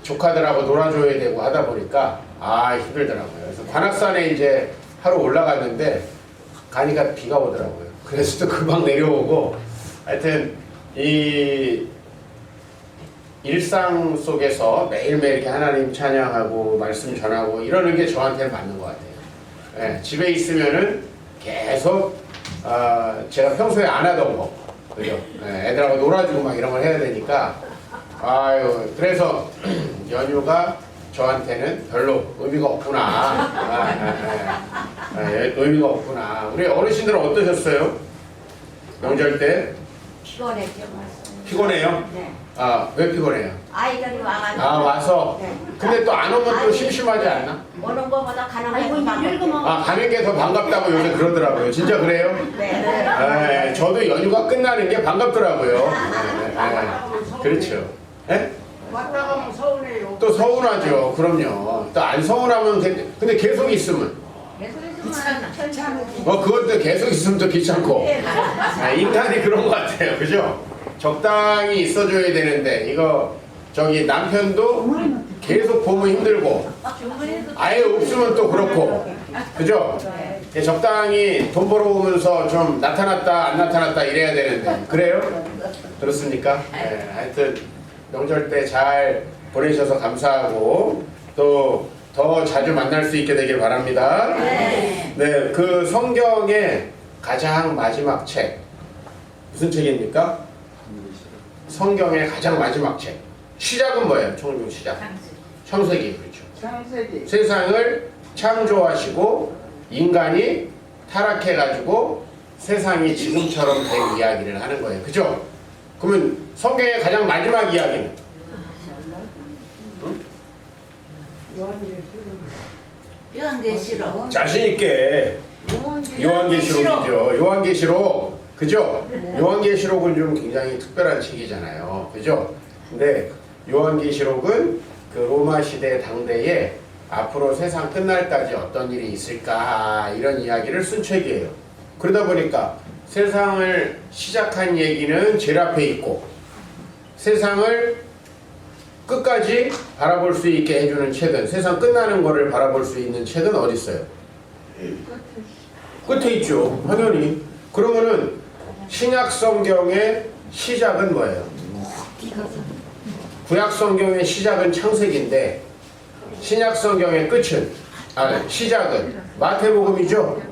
조카들하고 놀아줘야 되고 하다 보니까 힘들더라고요. 그래서 관악산에 이제 하루 올라갔는데 가니까 비가 오더라고요. 그래서 또 금방 내려오고 하여튼 이 일상 속에서 매일매일 이렇게 하나님 찬양하고 말씀 전하고 이러는 게 저한테는 맞는 것 같아요. 예, 집에 있으면은 계속 제가 평소에 안 하던 거, 그죠? 예, 애들하고 놀아주고 막 이런 걸 해야 되니까 그래서 연휴가 저한테는 별로 의미가 없구나. 의미가 없구나. 우리 어르신들은 어떠셨어요? 명절 때? 피곤했죠. 피곤해요? 네. 왜 피곤해요? 아이들이 와가지고. 와서? 네. 근데 또 안 오면 또 심심하지 않나? 오는 거보다 가는 게 더 반갑죠. 가는 게 더 반갑다고 요새 그러더라고요. 진짜 그래요? 네. 저도 연휴가 끝나는 게 반갑더라고요. 그렇죠. 네? 왔다 가면 서운해요. 또 서운하죠. 그럼요. 또 안 서운하면 근데 계속 있으면 그것도 계속 있으면 또 귀찮고. 인간이 그런 것 같아요. 그죠? 적당히 있어줘야 되는데 이거 남편도 계속 보면 힘들고 아예 없으면 또 그렇고. 그죠? 적당히 돈 벌어오면서 좀 나타났다 안 나타났다 이래야 되는데 그래요? 그렇습니까? 하여튼 명절 때 잘 보내셔서 감사하고 또 더 자주 만날 수 있게 되길 바랍니다. 네, 그 성경의 가장 마지막 책 무슨 책입니까? 성경의 가장 마지막 책 시작은 뭐예요? 청중 시작 창세기. 그렇죠. 창세기. 세상을 창조하시고 인간이 타락해가지고 세상이 지금처럼 된 이야기를 하는 거예요. 그죠? 그러면 성경의 가장 마지막 이야기는? 요한계시록. 자신있게 요한계시록이죠. 요한계시록. 그죠? 요한계시록은 좀 굉장히 특별한 책이잖아요. 그죠? 근데 요한계시록은 그 로마 시대 당대에 앞으로 세상 끝날까지 어떤 일이 있을까 이런 이야기를 쓴 책이에요. 그러다 보니까 세상을 시작한 얘기는 제일 앞에 있고 세상을 끝까지 바라볼 수 있게 해주는 책은 세상 끝나는 거를 바라볼 수 있는 책은 어디 있어요? 끝에 있죠. 당연히. 그러면은 신약 성경의 시작은 뭐예요? 구약 성경의 시작은 창세기인데 신약 성경의 끝은 시작은 마태복음이죠.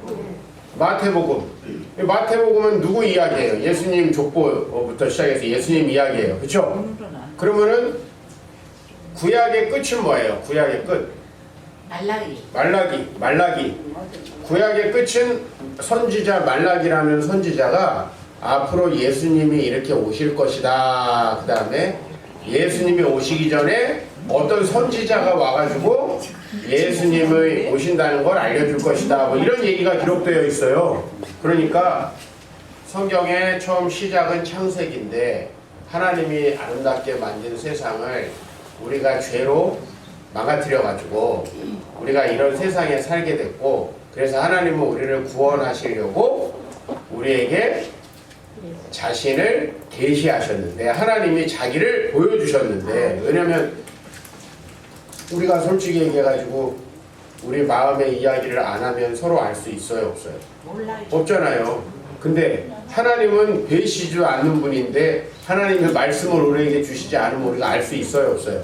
마태복음은 누구 이야기예요? 예수님 족보부터 시작해서 예수님 이야기예요. 그렇죠? 그러면은 구약의 끝은 뭐예요? 구약의 끝. 말라기. 구약의 끝은 선지자 말라기라는 선지자가 앞으로 예수님이 이렇게 오실 것이다. 그 다음에 예수님이 오시기 전에 어떤 선지자가 와가지고 예수님이 오신다는 걸 알려줄 것이다. 뭐 이런 얘기가 기록되어 있어요. 그러니까 성경의 처음 시작은 창세기인데 하나님이 아름답게 만든 세상을 우리가 죄로 망가뜨려가지고 우리가 이런 세상에 살게 됐고 그래서 하나님은 우리를 구원하시려고 우리에게 자신을 계시하셨는데 하나님이 자기를 보여주셨는데 왜냐면 우리가 솔직히 얘기해가지고 우리 마음의 이야기를 안 하면 서로 알 수 있어요? 없어요? 없잖아요. 근데 하나님은 배시지 않는 분인데 하나님의 말씀을 우리에게 주시지 않으면 우리가 알 수 있어요? 없어요?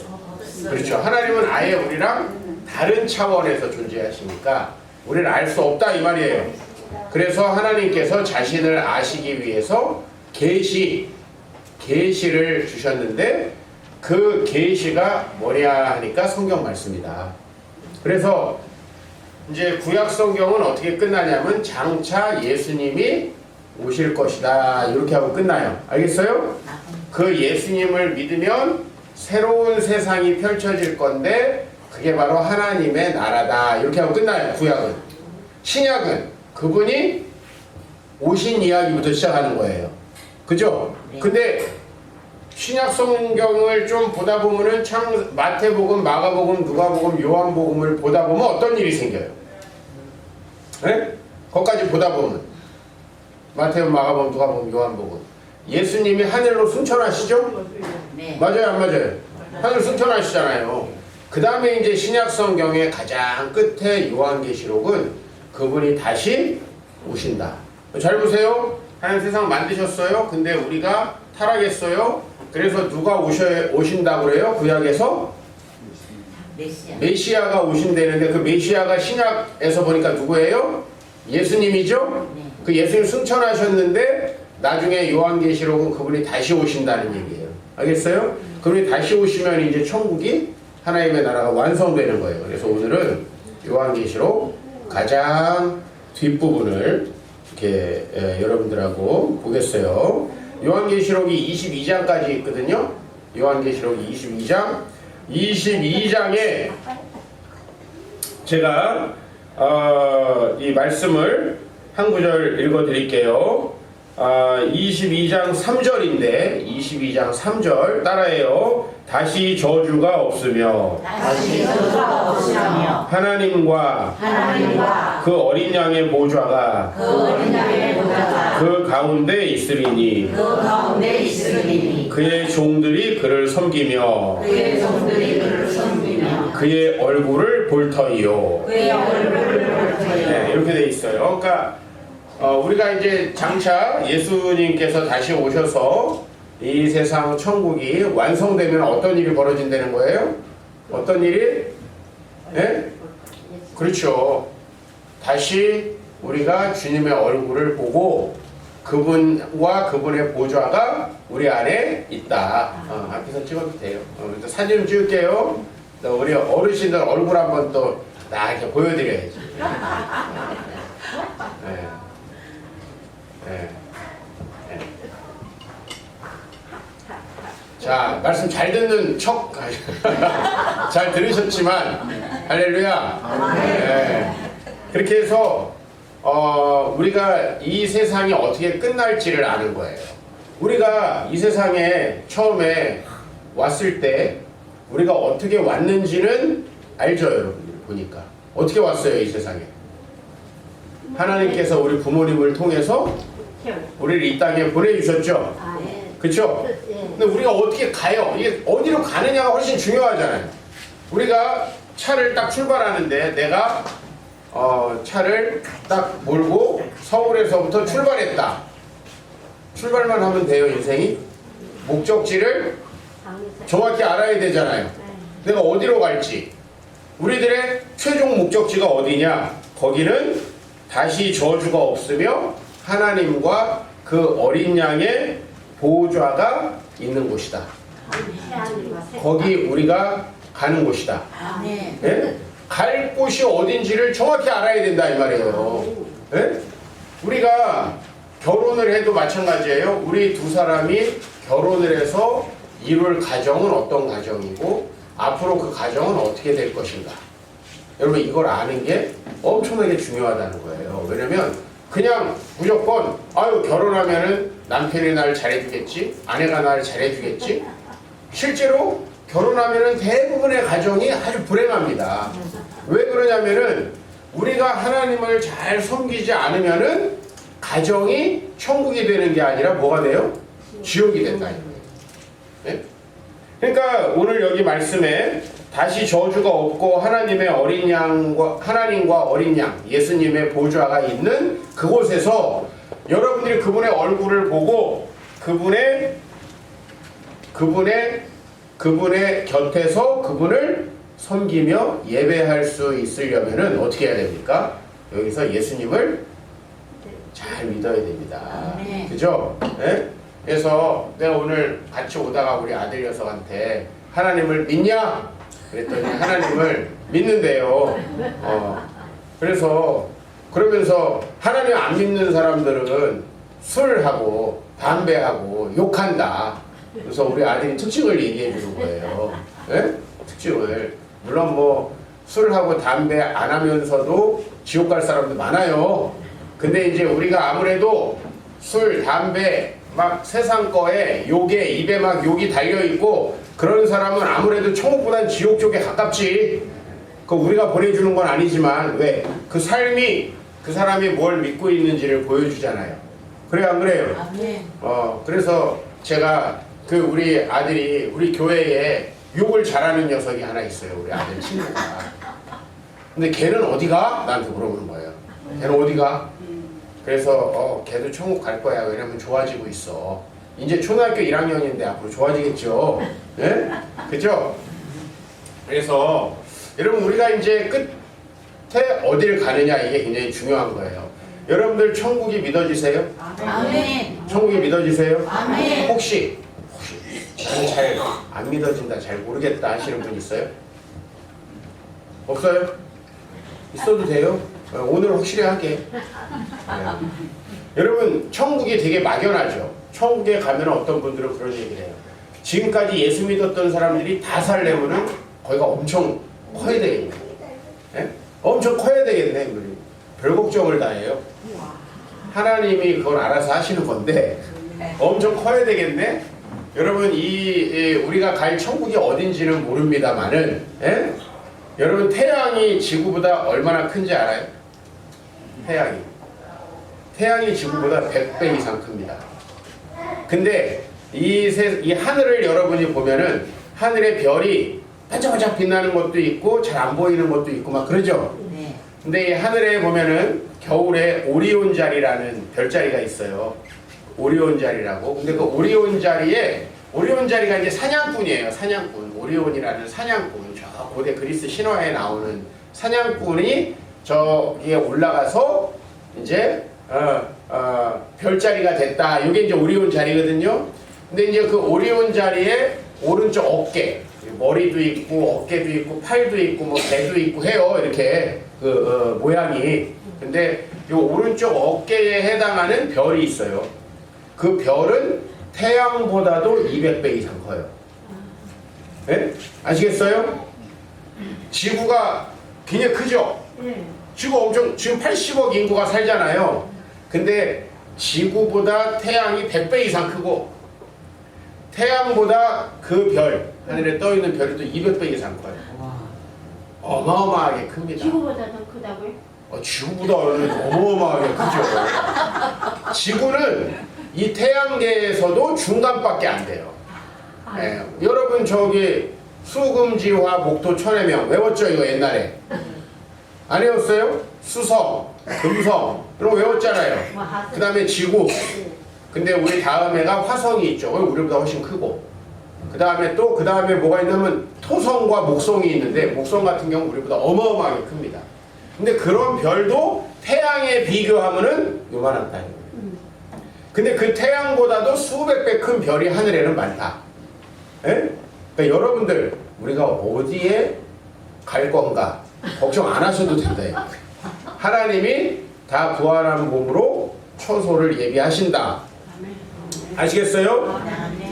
그렇죠. 하나님은 아예 우리랑 다른 차원에서 존재하시니까 우리를 알 수 없다 이 말이에요. 그래서 하나님께서 자신을 아시기 위해서 계시를 주셨는데 그 계시가 뭐냐 하니까 성경 말씀이다. 그래서 이제 구약 성경은 어떻게 끝나냐면 장차 예수님이 오실 것이다 이렇게 하고 끝나요. 알겠어요? 그 예수님을 믿으면 새로운 세상이 펼쳐질 건데 그게 바로 하나님의 나라다 이렇게 하고 끝나요. 구약은. 신약은 그분이 오신 이야기부터 시작하는 거예요. 그죠? 근데 신약 성경을 좀 보다 보면은 마태복음, 마가복음, 누가복음, 요한복음을 보다 보면 어떤 일이 생겨요? 네? 거기까지 보다 보면 마태복음, 마가복음, 누가복음, 요한복음 예수님이 하늘로 승천하시죠? 네. 맞아요, 안 맞아요? 하늘 승천하시잖아요. 그 다음에 이제 신약 성경의 가장 끝에 요한계시록은 그분이 다시 오신다. 잘 보세요. 하나님 세상 만드셨어요. 근데 우리가 타락했어요. 그래서 누가 오신다고 그래요? 구약에서 메시아가 오신다는데 그 메시아가 신약에서 보니까 누구예요? 예수님이죠? 그 예수님 승천하셨는데 나중에 요한계시록은 그분이 다시 오신다는 얘기예요. 알겠어요? 그분이 다시 오시면 이제 천국이 하나님의 나라가 완성되는 거예요. 그래서 오늘은 요한계시록 가장 뒷부분을 이렇게 여러분들하고 보겠어요. 요한계시록이 22장까지 있거든요. 요한계시록이 22장에 제가 이 말씀을 한 구절 읽어 드릴게요. 22장 3절인데 22장 3절 따라해요. 다시 저주가 없으며 하나님과 그 어린 양의 보좌가 그 가운데 있으리니 그의 종들이 그를 섬기며 그의 얼굴을 볼 터이요. 네, 이렇게 돼 있어요. 그러니까 우리가 이제 장차 예수님께서 다시 오셔서 이 세상 천국이 완성되면 어떤 일이 벌어진다는 거예요? 어떤 일이? 네? 그렇죠. 다시 우리가 주님의 얼굴을 보고 그분과 그분의 보좌가 우리 안에 있다. 앞에서 찍어도 돼요. 사진 좀 찍을게요. 우리 어르신들 얼굴 한번 또 나 이렇게 보여드려야지. 네. 네. 네. 자, 말씀 잘 듣는 척 잘 들으셨지만 할렐루야. 네. 그렇게 해서 우리가 이 세상이 어떻게 끝날지를 아는 거예요. 우리가 이 세상에 처음에 왔을 때 우리가 어떻게 왔는지는 알죠, 여러분들 보니까. 어떻게 왔어요, 이 세상에? 하나님께서 우리 부모님을 통해서 우리를 이 땅에 보내주셨죠? 그렇죠? 근데 우리가 어떻게 가요? 이게 어디로 가느냐가 훨씬 중요하잖아요. 우리가 차를 딱 출발하는데 내가 차를 딱 몰고 서울에서부터 출발했다. 출발만 하면 돼요, 인생이? 목적지를 정확히 알아야 되잖아요. 내가 어디로 갈지. 우리들의 최종 목적지가 어디냐? 거기는 다시 저주가 없으며 하나님과 그 어린 양의 보좌가 있는 곳이다. 거기 우리가 가는 곳이다. 네? 갈 곳이 어딘지를 정확히 알아야 된다 이 말이에요. 네? 우리가 결혼을 해도 마찬가지예요. 우리 두 사람이 결혼을 해서 이룰 가정은 어떤 가정이고 앞으로 그 가정은 어떻게 될 것인가. 여러분 이걸 아는 게 엄청나게 중요하다는 거예요. 왜냐면 그냥 무조건 결혼하면은 남편이 날 잘해주겠지, 아내가 날 잘해주겠지. 실제로 결혼하면은 대부분의 가정이 아주 불행합니다. 왜 그러냐면은 우리가 하나님을 잘 섬기지 않으면은 가정이 천국이 되는 게 아니라 뭐가 돼요? 지옥이 된다. 네? 그러니까 오늘 여기 말씀에 다시 저주가 없고 하나님과 어린 양 예수님의 보좌가 있는 그곳에서 여러분들이 그분의 얼굴을 보고 그분의 곁에서 그분을 섬기며 예배할 수 있으려면은 어떻게 해야 됩니까? 여기서 예수님을 잘 믿어야 됩니다. 그죠? 네? 그래서 내가 오늘 같이 오다가 우리 아들 녀석한테 하나님을 믿냐? 그랬더니 하나님을 믿는데요. 그러면서 하나님 안 믿는 사람들은 술하고 담배하고 욕한다. 그래서 우리 아들이 특징을 얘기해 주는 거예요. 네? 특징을. 물론 뭐 술하고 담배 안 하면서도 지옥 갈 사람도 많아요. 근데 이제 우리가 아무래도 술, 담배 막 세상 거에 욕에 입에 막 욕이 달려 있고 그런 사람은 아무래도 천국보단 지옥 쪽에 가깝지. 그 우리가 보내주는 건 아니지만 왜? 그 삶이 그 사람이 뭘 믿고 있는지를 보여주잖아요. 그래요, 안 그래요? 그래서 제가 우리 아들이 우리 교회에 욕을 잘하는 녀석이 하나 있어요. 우리 아들 친구가. 근데 걔는 어디가? 나한테 물어보는 거예요. 걔는 어디가? 그래서 걔도 천국 갈 거야. 왜냐면 좋아지고 있어. 이제 초등학교 1학년인데 앞으로 좋아지겠죠. 예? 그죠? 그래서 여러분 우리가 이제 끝에 어디를 가느냐 이게 굉장히 중요한 거예요. 여러분들 천국이 믿어지세요? 아멘. 천국이 믿어지세요? 아멘. 혹시 나는 잘 안 믿어진다, 잘 모르겠다 하시는 분 있어요? 없어요? 있어도 돼요? 오늘 확실히 할게. 네. 여러분 천국이 되게 막연하죠. 천국에 가면 어떤 분들은 그런 얘기를 해요. 지금까지 예수 믿었던 사람들이 다 살려면은 거기가 엄청 커야 되겠네. 예? 엄청 커야 되겠네. 우리. 별 걱정을 다 해요. 하나님이 그걸 알아서 하시는 건데 엄청 커야 되겠네. 여러분 우리가 갈 천국이 어딘지는 모릅니다만은 예? 여러분 태양이 지구보다 얼마나 큰지 알아요? 태양이 지구보다 100배 이상 큽니다. 근데 이 하늘을 여러분이 보면은 하늘의 별이 반짝반짝 빛나는 것도 있고 잘 안 보이는 것도 있고 막 그러죠? 네. 근데 이 하늘에 보면은 겨울에 오리온 자리라는 별자리가 있어요. 오리온 자리라고. 근데 그 오리온 자리가 이제 사냥꾼이에요. 사냥꾼. 오리온이라는 사냥꾼. 저 고대 그리스 신화에 나오는 사냥꾼이 저기에 올라가서 이제 별자리가 됐다. 이게 이제 오리온 자리거든요. 근데 이제 그 오리온 자리에 오른쪽 어깨, 머리도 있고 어깨도 있고 팔도 있고 뭐 배도 있고 해요. 이렇게 모양이. 근데 이 오른쪽 어깨에 해당하는 별이 있어요. 그 별은 태양보다도 200배 이상 커요. 네? 아시겠어요? 지구가 굉장히 크죠? 지구 지금 80억 인구가 살잖아요. 근데 지구보다 태양이 100배 이상 크고 태양보다 그 별, 하늘에 떠있는 별이 또 200배 이상 커요. 어마어마하게 큽니다. 지구보다 더 크다고요? 지구보다는 어마어마하게 크죠. 지구는 이 태양계에서도 중간밖에 안 돼요. 예, 여러분 저기 수금지화 목토 천해명 외웠죠? 이거 옛날에 안 외웠어요? 수성, 금성 이런 거 외웠잖아요. 그 다음에 지구. 근데 우리 다음에가 화성이 있죠. 우리보다 훨씬 크고. 그 다음에 뭐가 있냐면 토성과 목성이 있는데 목성 같은 경우 우리보다 어마어마하게 큽니다. 근데 그런 별도 태양에 비교하면은 요만한 편이에요. 근데 그 태양보다도 수백 배 큰 별이 하늘에는 많다. 예? 그러니까 여러분들 우리가 어디에 갈 건가 걱정 안 하셔도 된다. 하나님이 다 부활한 몸으로 처소를 예비하신다. 아시겠어요?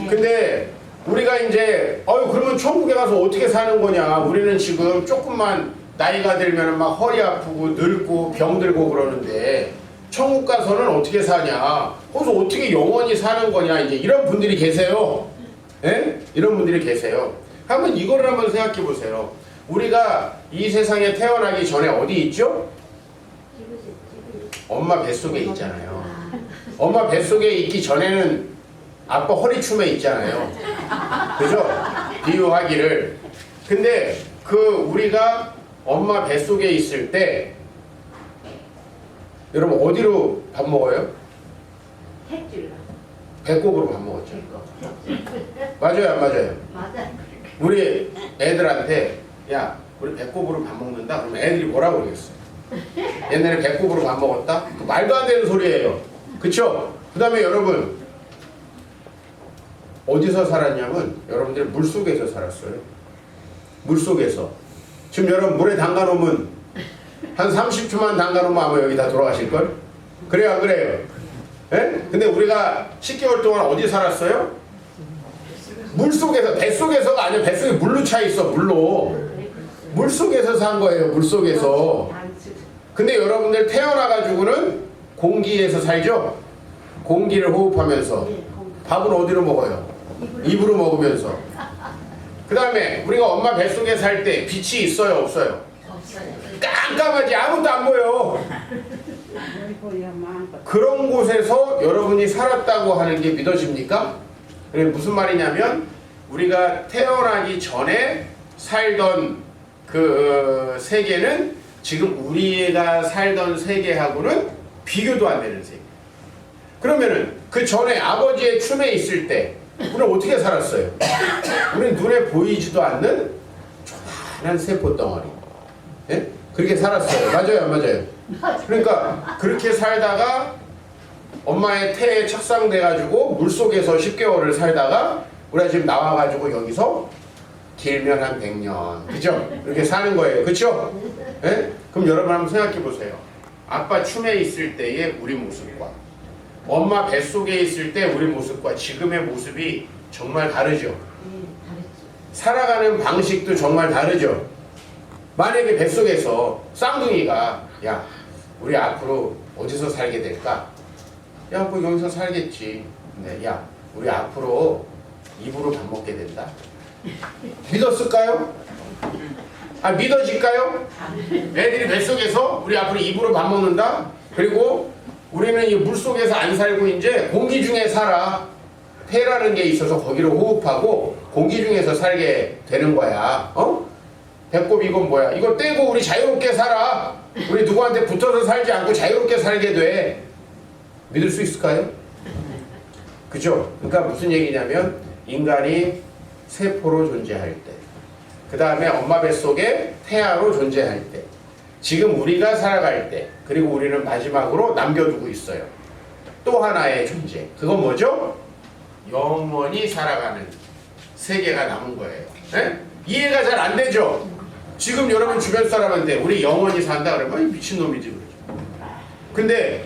근데 우리가 이제 그러면 천국에 가서 어떻게 사는 거냐. 우리는 지금 조금만 나이가 들면 막 허리 아프고 늙고 병들고 그러는데 천국 가서는 어떻게 사냐. 거기서 어떻게 영원히 사는 거냐. 이제 이런 분들이 계세요. 예? 이런 분들이 계세요. 이거를 한번 생각해 보세요. 우리가 이 세상에 태어나기 전에 어디 있죠? 엄마 뱃속에 있잖아요. 엄마 뱃속에 있기 전에는 아빠 허리춤에 있잖아요. 그죠? 비유하기를. 근데 우리가 엄마 뱃속에 있을 때 여러분 어디로 밥 먹어요? 배꼽으로 밥 먹었죠. 맞아요, 안 맞아요? 맞아요. 우리 애들한테 야, 우리 배꼽으로 밥 먹는다? 그러면 애들이 뭐라고 그러겠어요? 옛날에 배꼽으로 밥 먹었다? 말도 안 되는 소리예요. 그쵸? 그 다음에 여러분 어디서 살았냐면 여러분들 물속에서 살았어요. 물속에서. 지금 여러분 물에 담가놓으면 한 30초만 담가놓으면 아마 여기 다 돌아가실걸? 그래요, 안 그래요? 예? 근데 우리가 10개월 동안 어디 살았어요? 물속에서. 뱃속에서가 아니야. 뱃속에 물로 차 있어. 물속에서 산 거예요. 물속에서. 근데 여러분들 태어나가지고는 공기에서 살죠? 공기를 호흡하면서. 밥은 어디로 먹어요? 입으로 먹으면서. 그 다음에 우리가 엄마 뱃속에 살 때 빛이 있어요? 없어요? 깜깜하지. 아무것도 안 보여. 그런 곳에서 여러분이 살았다고 하는 게 믿어집니까? 무슨 말이냐면 우리가 태어나기 전에 살던 그 세계는 지금 우리가 살던 세계하고는 비교도 안 되는 세계. 그러면은 그 전에 아버지의 춤에 있을 때 우리는 어떻게 살았어요? 우리는 눈에 보이지도 않는 조그만한 세포 덩어리. 예? 그렇게 살았어요. 맞아요, 안 맞아요? 그러니까 그렇게 살다가 엄마의 태에 착상돼가지고 물속에서 10개월을 살다가 우리가 지금 나와가지고 여기서 길면 한 100년. 그죠? 이렇게 사는 거예요. 그쵸? 예? 그럼 여러분 한번 생각해 보세요. 아빠 춤에 있을 때의 우리 모습과 엄마 뱃속에 있을 때 우리 모습과 지금의 모습이 정말 다르죠? 살아가는 방식도 정말 다르죠? 만약에 뱃속에서 쌍둥이가 야, 우리 앞으로 어디서 살게 될까? 야, 뭐 여기서 살겠지. 근데 야, 우리 앞으로 입으로 밥 먹게 된다. 믿었을까요? 아, 믿어질까요? 애들이 뱃속에서 우리 앞으로 입으로 밥 먹는다? 그리고 우리는 이 물속에서 안 살고 이제 공기 중에 살아. 폐라는 게 있어서 거기로 호흡하고 공기 중에서 살게 되는 거야. 어? 배꼽 이건 뭐야? 이거 떼고 우리 자유롭게 살아. 우리 누구한테 붙어서 살지 않고 자유롭게 살게 돼. 믿을 수 있을까요? 그죠? 그러니까 무슨 얘기냐면 인간이 세포로 존재할 때, 그 다음에 엄마 뱃속에 태아로 존재할 때, 지금 우리가 살아갈 때, 그리고 우리는 마지막으로 남겨두고 있어요. 또 하나의 존재. 그건 뭐죠? 영원히 살아가는 세계가 남은 거예요. 네? 이해가 잘 안 되죠? 지금 여러분 주변 사람한테 우리 영원히 산다 그러면 미친놈이지 그러죠. 근데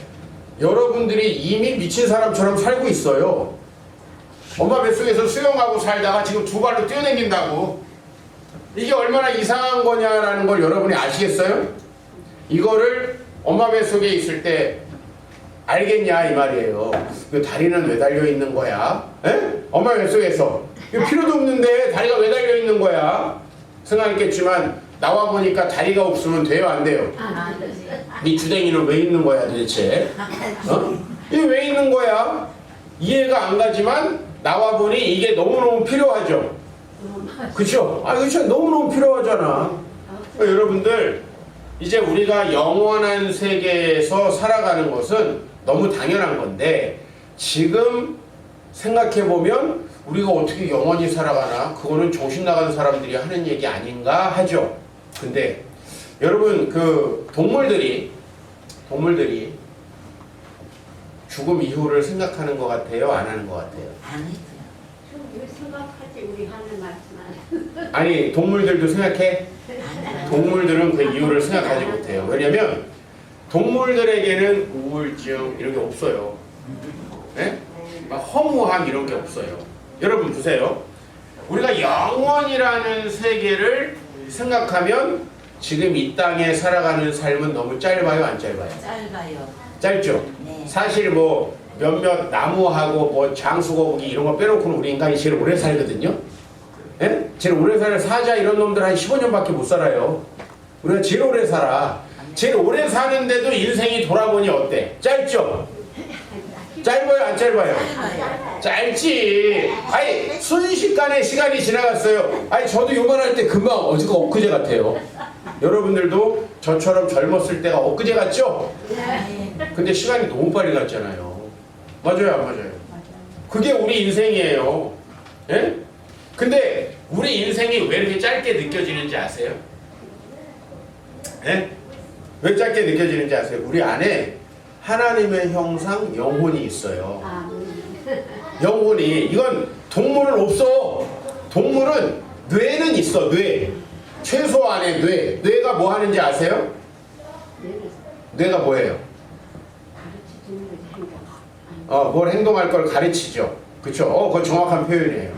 여러분들이 이미 미친 사람처럼 살고 있어요. 엄마 뱃속에서 수영하고 살다가 지금 두 발로 뛰어다닌다고. 이게 얼마나 이상한 거냐라는 걸 여러분이 아시겠어요? 이거를 엄마 뱃속에 있을 때 알겠냐 이 말이에요. 그 다리는 왜 달려 있는 거야? 에? 엄마 뱃속에서 이거 필요도 없는데 다리가 왜 달려 있는 거야? 생각했겠지만 나와 보니까 다리가 없으면 돼요, 안 돼요? 네 주댕이는 왜 있는 거야 도대체? 어? 이게 왜 있는 거야? 이해가 안 가지만 나와 보니 이게 너무너무 필요하죠. 그쵸? 아, 그쵸? 너무너무 필요하잖아. 그러니까 여러분들 이제 우리가 영원한 세계에서 살아가는 것은 너무 당연한 건데 지금 생각해보면 우리가 어떻게 영원히 살아가나? 그거는 정신 나간 사람들이 하는 얘기 아닌가 하죠. 근데 여러분 그 동물들이 죽음 이후를 생각하는 것 같아요? 안 하는 것 같아요? 안 했어요. 왜 생각하지 우리 하는 말씀 안 아니 동물들도 생각해? 동물들은 그 이유를 생각하지 못해요. 왜냐면 동물들에게는 우울증 이런 게 없어요. 네? 막 허무함 이런 게 없어요. 여러분 보세요. 우리가 영원이라는 세계를 생각하면 지금 이 땅에 살아가는 삶은 너무 짧아요, 안 짧아요? 짧아요. 짧죠? 네. 사실 뭐 몇몇 나무하고 뭐 장수거북이 이런 거 빼놓고는 우리 인간이 제일 오래 살거든요. 예? 제일 오래 살 사자 이런 놈들 한 15년밖에 못 살아요. 우리가 제일 오래 살아. 제일 오래 사는데도 인생이 돌아보니 어때? 짧죠? 짧아요, 안 짧아요? 짧아요. 짧지. 아니 순식간에 시간이 지나갔어요. 아니 저도 요만할 때 금방 어제가 엊그제 같아요. 여러분들도 저처럼 젊었을 때가 엊그제 같죠? 네. 근데 시간이 너무 빨리 갔잖아요. 맞아요, 안 맞아요? 그게 우리 인생이에요. 예? 근데 우리 인생이 왜 이렇게 짧게 느껴지는지 아세요? 예? 왜 짧게 느껴지는지 아세요? 우리 안에 하나님의 형상 영혼이 있어요. 영혼이. 이건 동물은 없어. 동물은 뇌는 있어. 뇌. 최소한의 뇌. 뇌가 뭐 하는지 아세요? 뇌가 뭐예요? 뭘 행동할 걸 가르치죠. 그쵸? 그건 정확한 표현이에요.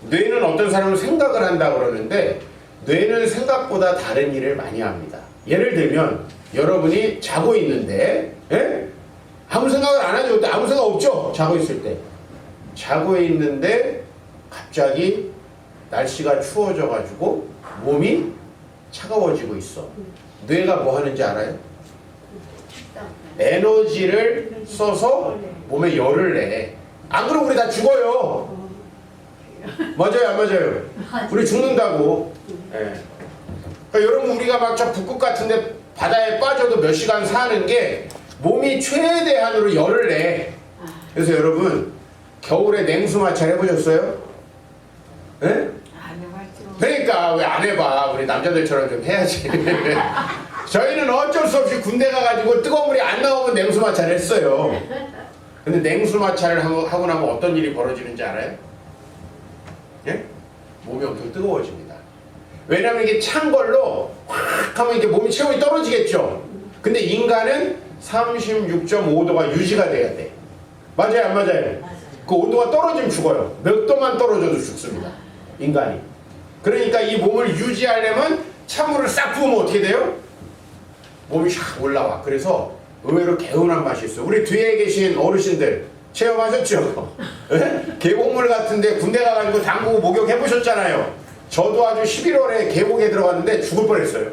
뇌는 어떤 사람은 생각을 한다 그러는데 뇌는 생각보다 다른 일을 많이 합니다. 예를 들면 여러분이 자고 있는데 예? 아무 생각을 안 하죠. 아무 생각 없죠. 자고 있을 때. 자고 있는데 갑자기 날씨가 추워져 가지고 몸이 차가워지고 있어. 뇌가 뭐 하는지 알아요? 에너지를 써서 몸에 열을 내. 안 그러면 우리 다 죽어요. 맞아요, 안 맞아요? 우리 죽는다고. 예. 그러니까 여러분 우리가 막 저 북극 같은데 바다에 빠져도 몇 시간 사는 게 몸이 최대한으로 열을 내. 그래서 여러분 겨울에 냉수 마찰 해보셨어요? 예? 안 해봤죠. 그러니까 왜 안 해봐? 우리 남자들처럼 좀 해야지. 저희는 어쩔 수 없이 군대 가가지고 뜨거운 물이 안 나오면 냉수 마찰 했어요. 근데 냉수 마찰을 하고 나면 어떤 일이 벌어지는지 알아요? 예? 몸이 엄청 뜨거워집니다. 왜냐면 이게 찬 걸로 확 하면 이렇게 몸이 체온이 떨어지겠죠. 근데 인간은 36.5도가 유지가 돼야 돼. 맞아요, 안 맞아요? 그 온도가 떨어지면 죽어요. 몇 도만 떨어져도 죽습니다. 인간이. 그러니까 이 몸을 유지하려면 찬물을 싹 부으면 어떻게 돼요? 몸이 샥 올라와. 그래서 의외로 개운한 맛이 있어요. 우리 뒤에 계신 어르신들 체험하셨죠? 네? 계곡물 같은데 군대 가가지고 담그고 목욕해보셨잖아요. 저도 아주 11월에 계곡에 들어갔는데 죽을 뻔했어요.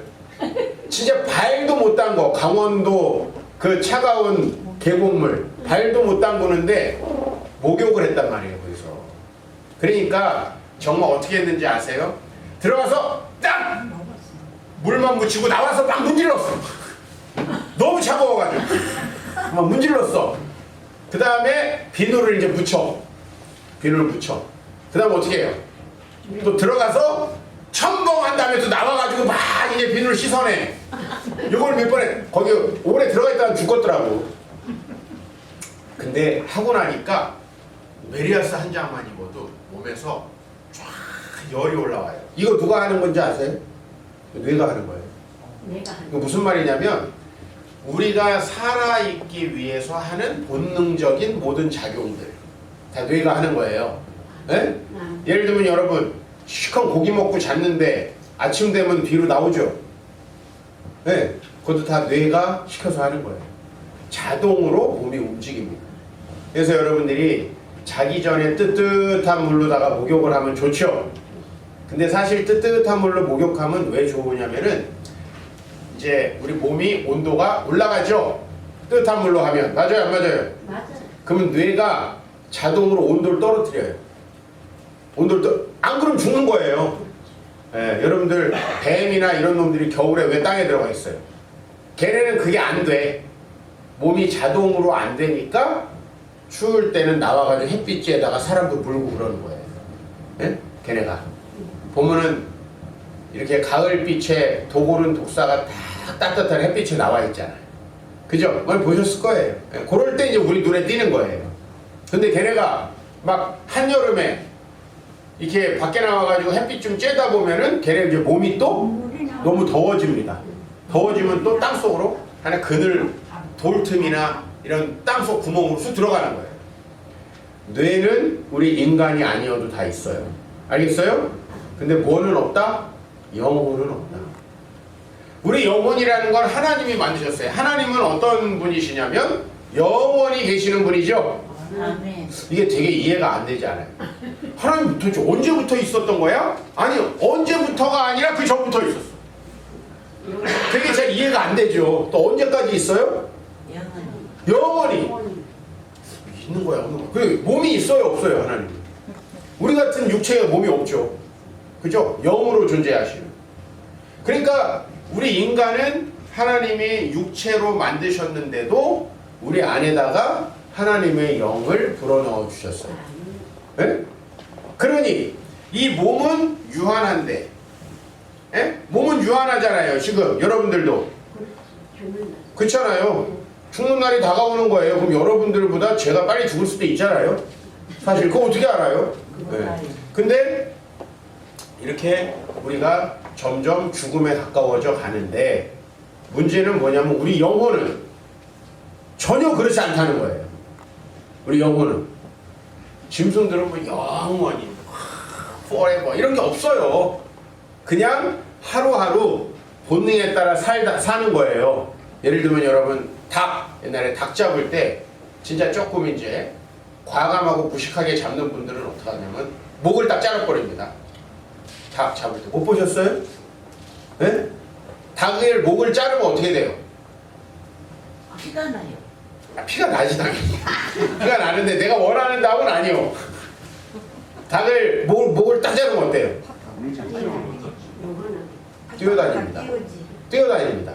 진짜 발도 못 담궈. 강원도 그 차가운 계곡물 발도 못 담그는데 목욕을 했단 말이에요. 거기서. 그러니까 정말 어떻게 했는지 아세요? 들어가서 딱 물만 묻히고 나와서 막 문질렀어. 너무 차가워가지고 막 문질렀어. 그 다음에 비누를 이제 묻혀. 비누를 묻혀. 그 다음에 어떻게 해요? 또 들어가서 첨벙한 다음에 또 나와가지고 막 이제 비누를 씻어내. 이걸 몇 번에 거기 오래 들어가 있다가 죽었더라고. 근데 하고 나니까 메리아스 한 장만 입어도 몸에서 쫙 열이 올라와요. 이거 누가 하는 건지 아세요? 뇌가 하는 거예요. 내가 한 이거 무슨 말이냐면 우리가 살아있기 위해서 하는 본능적인 모든 작용들 다 뇌가 하는 거예요. 네? 예를 들면 여러분 시커먼 고기 먹고 잤는데 아침 되면 뒤로 나오죠. 네, 그것도 다 뇌가 시켜서 하는 거예요. 자동으로 몸이 움직입니다. 그래서 여러분들이 자기 전에 뜨뜻한 물로다가 목욕을 하면 좋죠. 근데 사실 뜨뜻한 물로 목욕하면 왜 좋으냐면은 이제 우리 몸이 온도가 올라가죠. 뜨뜻한 물로 하면. 맞아요, 안 맞아요? 맞아. 그러면 뇌가 자동으로 온도를 떨어뜨려요. 안 그러면 죽는 거예요. 예, 여러분들 뱀이나 이런 놈들이 겨울에 왜 땅에 들어가 있어요? 걔네는 그게 안 돼. 몸이 자동으로 안 되니까 추울 때는 나와가지고 햇빛에다가 사람도 물고 그러는 거예요. 예? 걔네가 보면은 이렇게 가을빛에 도고른 독사가 다 따뜻한 햇빛에 나와 있잖아요. 그죠? 많이 보셨을 거예요. 예, 그럴 때 이제 우리 눈에 띄는 거예요. 근데 걔네가 막 한여름에 이렇게 밖에 나와가지고 햇빛 좀 쬐다 보면은 걔네 이제 몸이 또 너무 더워집니다. 더워지면 또 땅속으로 하나 그늘 돌틈이나 이런 땅속 구멍으로 쑥 들어가는 거예요. 뇌는 우리 인간이 아니어도 다 있어요. 알겠어요? 근데 뭐는 없다? 영혼은 없다. 우리 영혼이라는 건 하나님이 만드셨어요. 하나님은 어떤 분이시냐면 영원히 계시는 분이죠. 아멘. 이게 되게 이해가 안 되지 않아요? 하나님 도대체 언제부터 있었던 거야? 아니 언제부터가 아니라 그 전부터 있었어. 되게 잘 이해가 안 되죠. 또 언제까지 있어요? 영원히 있는 거야, 없는 거야. 그 몸이 있어요, 없어요, 하나님? 우리 같은 육체에 몸이 없죠. 그죠? 영으로 존재하시는. 그러니까 우리 인간은 하나님이 육체로 만드셨는데도 우리 안에다가 하나님의 영을 불어넣어 주셨어요. 네? 그러니 이 몸은 유한한데, 네? 몸은 유한하잖아요. 지금 여러분들도 죽는다. 그렇잖아요. 죽는 날이 다가오는 거예요. 그럼 여러분들보다 제가 빨리 죽을 수도 있잖아요. 사실 그거 어떻게 알아요? 네. 근데 이렇게 우리가 점점 죽음에 가까워져 가는데 문제는 뭐냐면 우리 영혼은 전혀 그렇지 않다는 거예요. 우리 영혼은 짐승들은 뭐 영원히 forever 이런 게 없어요. 그냥 하루하루 본능에 따라 사는 거예요. 예를 들면 여러분 옛날에 닭 잡을 때 진짜 조금 이제 과감하고 무식하게 잡는 분들은 어떻게 하냐면 목을 딱 자르버립니다. 닭 잡을 때 못 보셨어요? 네? 닭을 목을 자르면 어떻게 돼요? 피가 나요. 피가 나지 당연히. 피가 나는데 내가 원하는 닭은 아니요. 닭을 목을 딱 잡으면 어때요? 요거는 뛰어다닙니다. 띄우지. 뛰어다닙니다.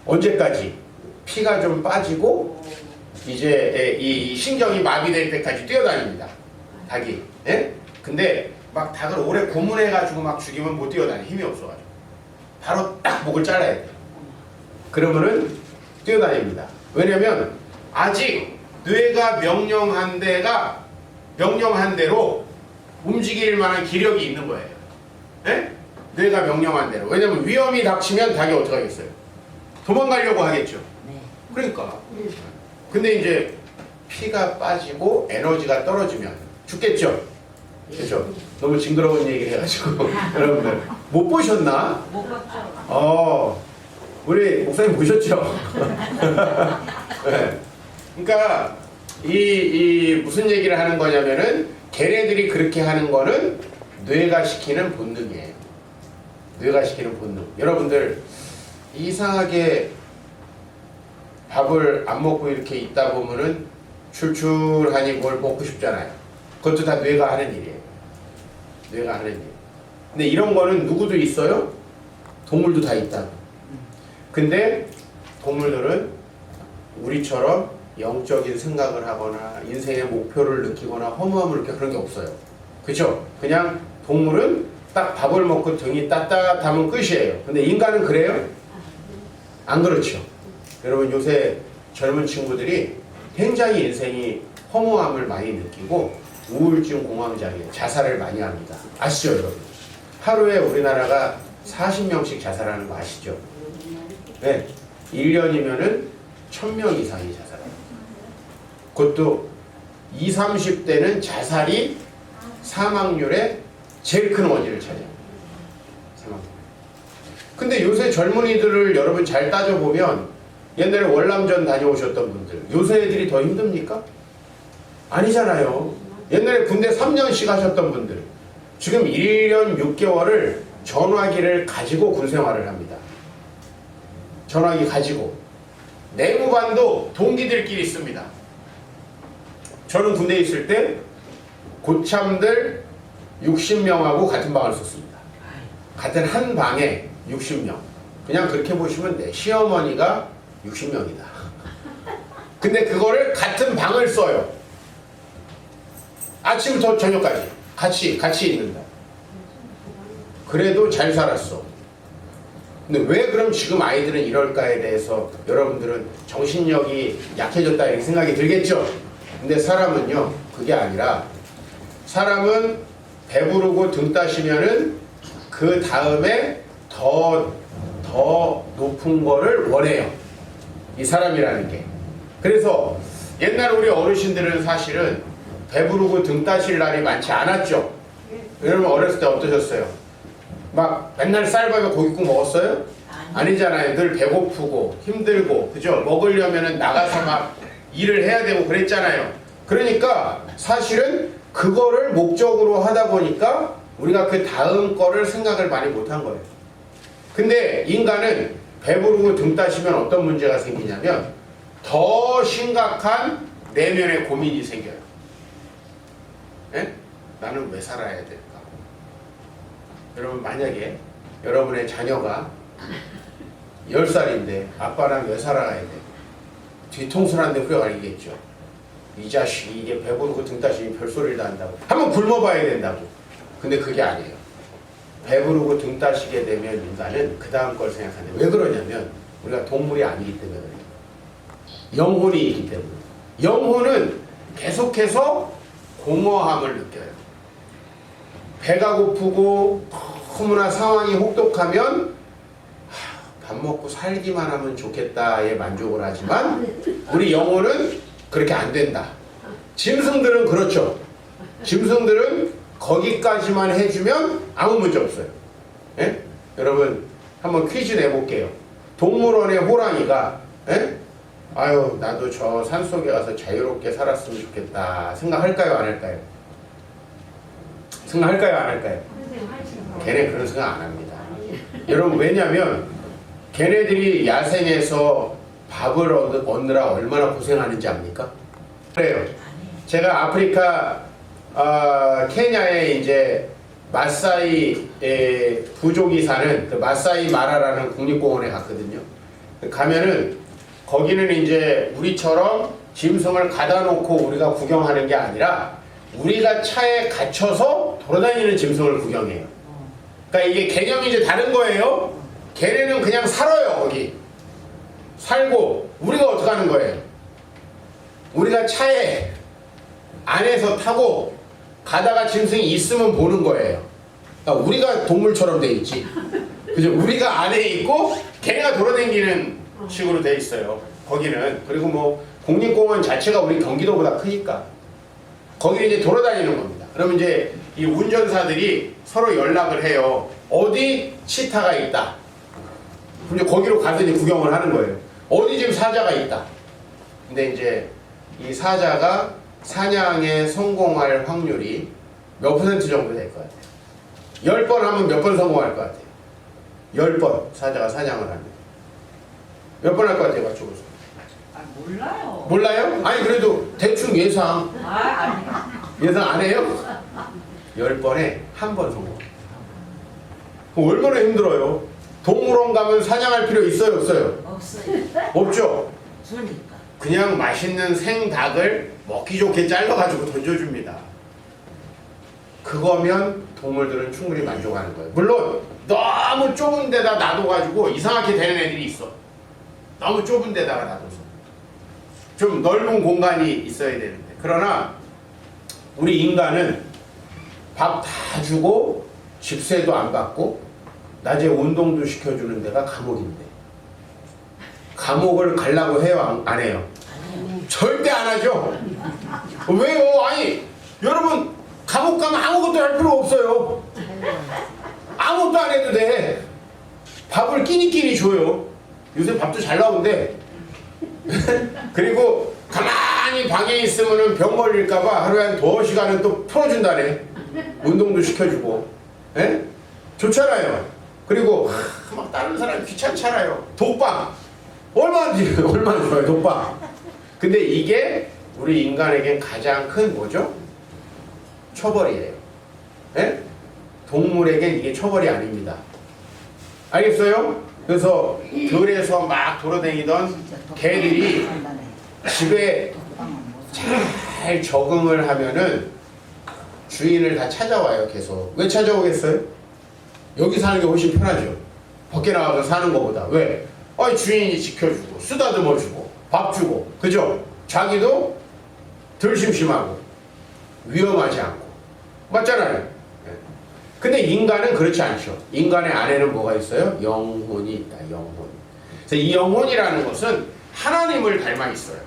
언제까지? 피가 좀 빠지고 이제 이 신경이 마비될 때까지 뛰어다닙니다. 닭이. 예? 근데 막 닭을 오래 고문해가지고 막 죽이면 못 뛰어다니. 힘이 없어가지고. 바로 딱 목을 잘라야 돼요. 그러면은 뛰어다닙니다. 왜냐면 아직 뇌가 명령한 대로 움직일 만한 기력이 있는 거예요. 예? 뇌가 명령한 대로. 왜냐면 위험이 닥치면 닭이 어떻게 하겠어요? 도망가려고 하겠죠. 네. 그러니까. 근데 이제 피가 빠지고 에너지가 떨어지면 죽겠죠. 그렇죠. 너무 징그러운 얘기를 해가지고 여러분들 못 보셨나? 못 봤죠. 우리 목사님 보셨죠? 네. 그러니까 이 무슨 얘기를 하는 거냐면은 걔네들이 그렇게 하는 거는 뇌가 시키는 본능이에요. 뇌가 시키는 본능. 여러분들 이상하게 밥을 안 먹고 이렇게 있다 보면은 출출하니 뭘 먹고 싶잖아요. 그것도 다 뇌가 하는 일이에요. 뇌가 하는 일. 근데 이런 거는 누구도 있어요? 동물도 다 있다고. 근데 동물들은 우리처럼 영적인 생각을 하거나 인생의 목표를 느끼거나 허무함을 느끼거나 그런 게 없어요. 그렇죠? 그냥 동물은 딱 밥을 먹고 등이 따뜻하면 끝이에요. 근데 인간은 그래요? 안 그렇죠. 여러분 요새 젊은 친구들이 굉장히 인생이 허무함을 많이 느끼고 우울증 공황장애 자살을 많이 합니다. 아시죠 여러분? 하루에 우리나라가 40명씩 자살하는 거 아시죠? 네. 1년이면은 1000명 이상이 자살합니다. 그것도 20, 30대는 자살이 사망률의 제일 큰 원인을 차지합니다. 사망률. 근데 요새 젊은이들을 여러분 잘 따져보면 옛날에 월남전 다녀오셨던 분들 요새 애들이 더 힘듭니까? 아니잖아요. 옛날에 군대 3년씩 하셨던 분들 지금 1년 6개월을 전화기를 가지고 군생활을 합니다. 전화기 가지고 내무반도 동기들끼리 있습니다. 저는 군대에 있을 때 고참들 60명하고 같은 방을 썼습니다. 같은 한 방에 60명. 그냥 그렇게 보시면 돼. 시어머니가 60명이다. 근데 그거를 같은 방을 써요. 아침부터 저녁까지 같이 있는다. 그래도 잘 살았어. 근데 왜 그럼 지금 아이들은 이럴까에 대해서 여러분들은 정신력이 약해졌다 이렇게 생각이 들겠죠? 근데 사람은요 그게 아니라 사람은 배부르고 등 따시면은 그 다음에 더 높은 거를 원해요. 이 사람이라는 게. 그래서 옛날 우리 어르신들은 사실은 배부르고 등 따실 날이 많지 않았죠. 여러분 어렸을 때 어떠셨어요? 막 맨날 쌀밥에 고깃국 먹었어요? 아니잖아요. 늘 배고프고 힘들고 그죠? 먹으려면은 나가서 막 일을 해야 되고 그랬잖아요. 그러니까 사실은 그거를 목적으로 하다 보니까 우리가 그 다음 거를 생각을 많이 못한 거예요. 근데 인간은 배부르고 등 따시면 어떤 문제가 생기냐면 더 심각한 내면의 고민이 생겨요. 에? 나는 왜 살아야 될까? 여러분 만약에 여러분의 자녀가 10살인데 아빠 난 왜 살아야 돼? 뒤통수를 한 대 후려가리겠죠. 이 자식이 이게 배부르고 등 따시니 별소리를 다 한다고. 한번 굶어봐야 된다고. 근데 그게 아니에요. 배부르고 등 따시게 되면 인간은 그 다음 걸 생각하는데 왜 그러냐면 우리가 동물이 아니기 때문에 그래요. 영혼이 있기 때문에. 영혼은 계속해서 공허함을 느껴요. 배가 고프고 너무나 상황이 혹독하면 밥 먹고 살기만 하면 좋겠다에 만족을 하지만 우리 영혼은 그렇게 안 된다. 짐승들은 그렇죠. 짐승들은 거기까지만 해주면 아무 문제 없어요. 예? 여러분 한번 퀴즈 내볼게요. 동물원의 호랑이가 아유 나도 저 산속에 가서 자유롭게 살았으면 좋겠다 생각할까요 안 할까요? 생각할까요 안 할까요? 걔네 그런 생각 안 합니다. 여러분 왜냐면 걔네들이 야생에서 밥을 얻느라 얼마나 고생하는지 압니까? 그래요. 제가 아프리카 케냐에 이제 마사이 부족이 사는 그 마사이 마라라는 국립공원에 갔거든요. 가면은 거기는 이제 우리처럼 짐승을 가다 놓고 우리가 구경하는 게 아니라 우리가 차에 갇혀서 돌아다니는 짐승을 구경해요. 그러니까 이게 개념이 이제 다른 거예요. 걔네는 그냥 살아요. 거기 살고 우리가 어떻게 하는 거예요? 우리가 차에 안에서 타고 가다가 짐승이 있으면 보는 거예요. 그러니까 우리가 동물처럼 돼 있지. 그죠? 우리가 안에 있고 걔네가 돌아다니는 식으로 돼 있어요. 거기는. 그리고 뭐 국립공원 자체가 우리 경기도보다 크니까 거기 이제 돌아다니는 겁니다. 그러면 이제 이 운전사들이 서로 연락을 해요. 어디 치타가 있다. 그럼 이제 거기로 가서 이제 구경을 하는 거예요. 어디 지금 사자가 있다. 근데 이제 이 사자가 사냥에 성공할 확률이 몇 퍼센트 정도 될 것 같아요? 10번 하면 몇 번 성공할 것 같아요? 10번 사자가 사냥을 하면 몇 번 할 것 같아요? 맞춰보세요. 아, 몰라요. 몰라요? 아니 그래도 대충 예상 아니요. 예상 안 해요? 10번에 한 번 성공. 그럼 얼마나 힘들어요? 동물원 가면 사냥할 필요 있어요? 없어요? 없어요. 없죠? 그러니까. 그냥 맛있는 생닭을 먹기 좋게 잘라가지고 던져줍니다. 그거면 동물들은 충분히 만족하는 거예요. 물론 너무 좁은 데다 놔둬가지고 이상하게 되는 애들이 있어. 너무 좁은 데다가 놔둬서 좀 넓은 공간이 있어야 되는데, 그러나 우리 인간은 밥 다 주고 집세도 안 받고 낮에 운동도 시켜주는 데가 감옥인데 감옥을 가려고 해요? 안 해요? 절대 안 하죠. 왜요? 아니 여러분 감옥 가면 아무것도 할 필요 없어요. 아무것도 안 해도 돼. 밥을 끼니끼니 줘요. 요새 밥도 잘 나온대. 그리고 가만히 방에 있으면 병 걸릴까봐 하루에 한 2시간은 또 풀어준다네. 운동도 시켜주고. 에? 좋잖아요. 그리고 막 다른 사람 귀찮잖아요. 독방 얼마나 좋아요. 독방. 근데 이게 우리 인간에겐 가장 큰 뭐죠? 처벌이에요. 에? 동물에겐 이게 처벌이 아닙니다. 알겠어요? 그래서 들에서 막 돌아다니던 개들이 집에 잘 적응을 하면은 주인을 다 찾아와요. 계속. 왜 찾아오겠어요? 여기 사는 게 훨씬 편하죠. 밖에 나가서 사는 것보다. 왜? 주인이 지켜주고 쓰다듬어주고 밥 주고, 그죠? 자기도 덜 심심하고 위험하지 않고. 맞잖아요. 근데 인간은 그렇지 않죠. 인간의 안에는 뭐가 있어요? 영혼이 있다. 영혼. 그래서 이 영혼이라는 것은 하나님을 닮아 있어요.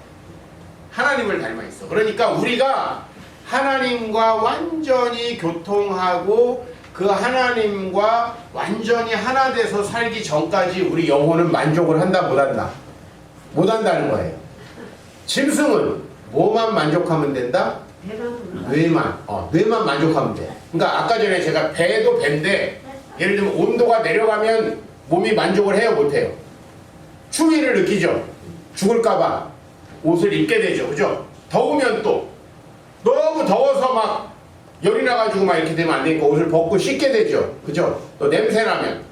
하나님을 닮아 있어. 그러니까 우리가 하나님과 완전히 교통하고 그 하나님과 완전히 하나 돼서 살기 전까지 우리 영혼은 만족을 한다, 못 한다? 못 한다는 거예요. 짐승은 뭐만 만족하면 된다? 뇌만. 뇌만 만족하면 돼. 그러니까 아까 전에 제가 배도 배인데 예를 들면 온도가 내려가면 몸이 만족을 해요, 못 해요? 추위를 느끼죠. 죽을까봐 옷을 입게 되죠, 그죠? 더우면 또 너무 더워서 막 열이 나가지고 막 이렇게 되면 안 되니까 옷을 벗고 씻게 되죠, 그죠? 또 냄새 나면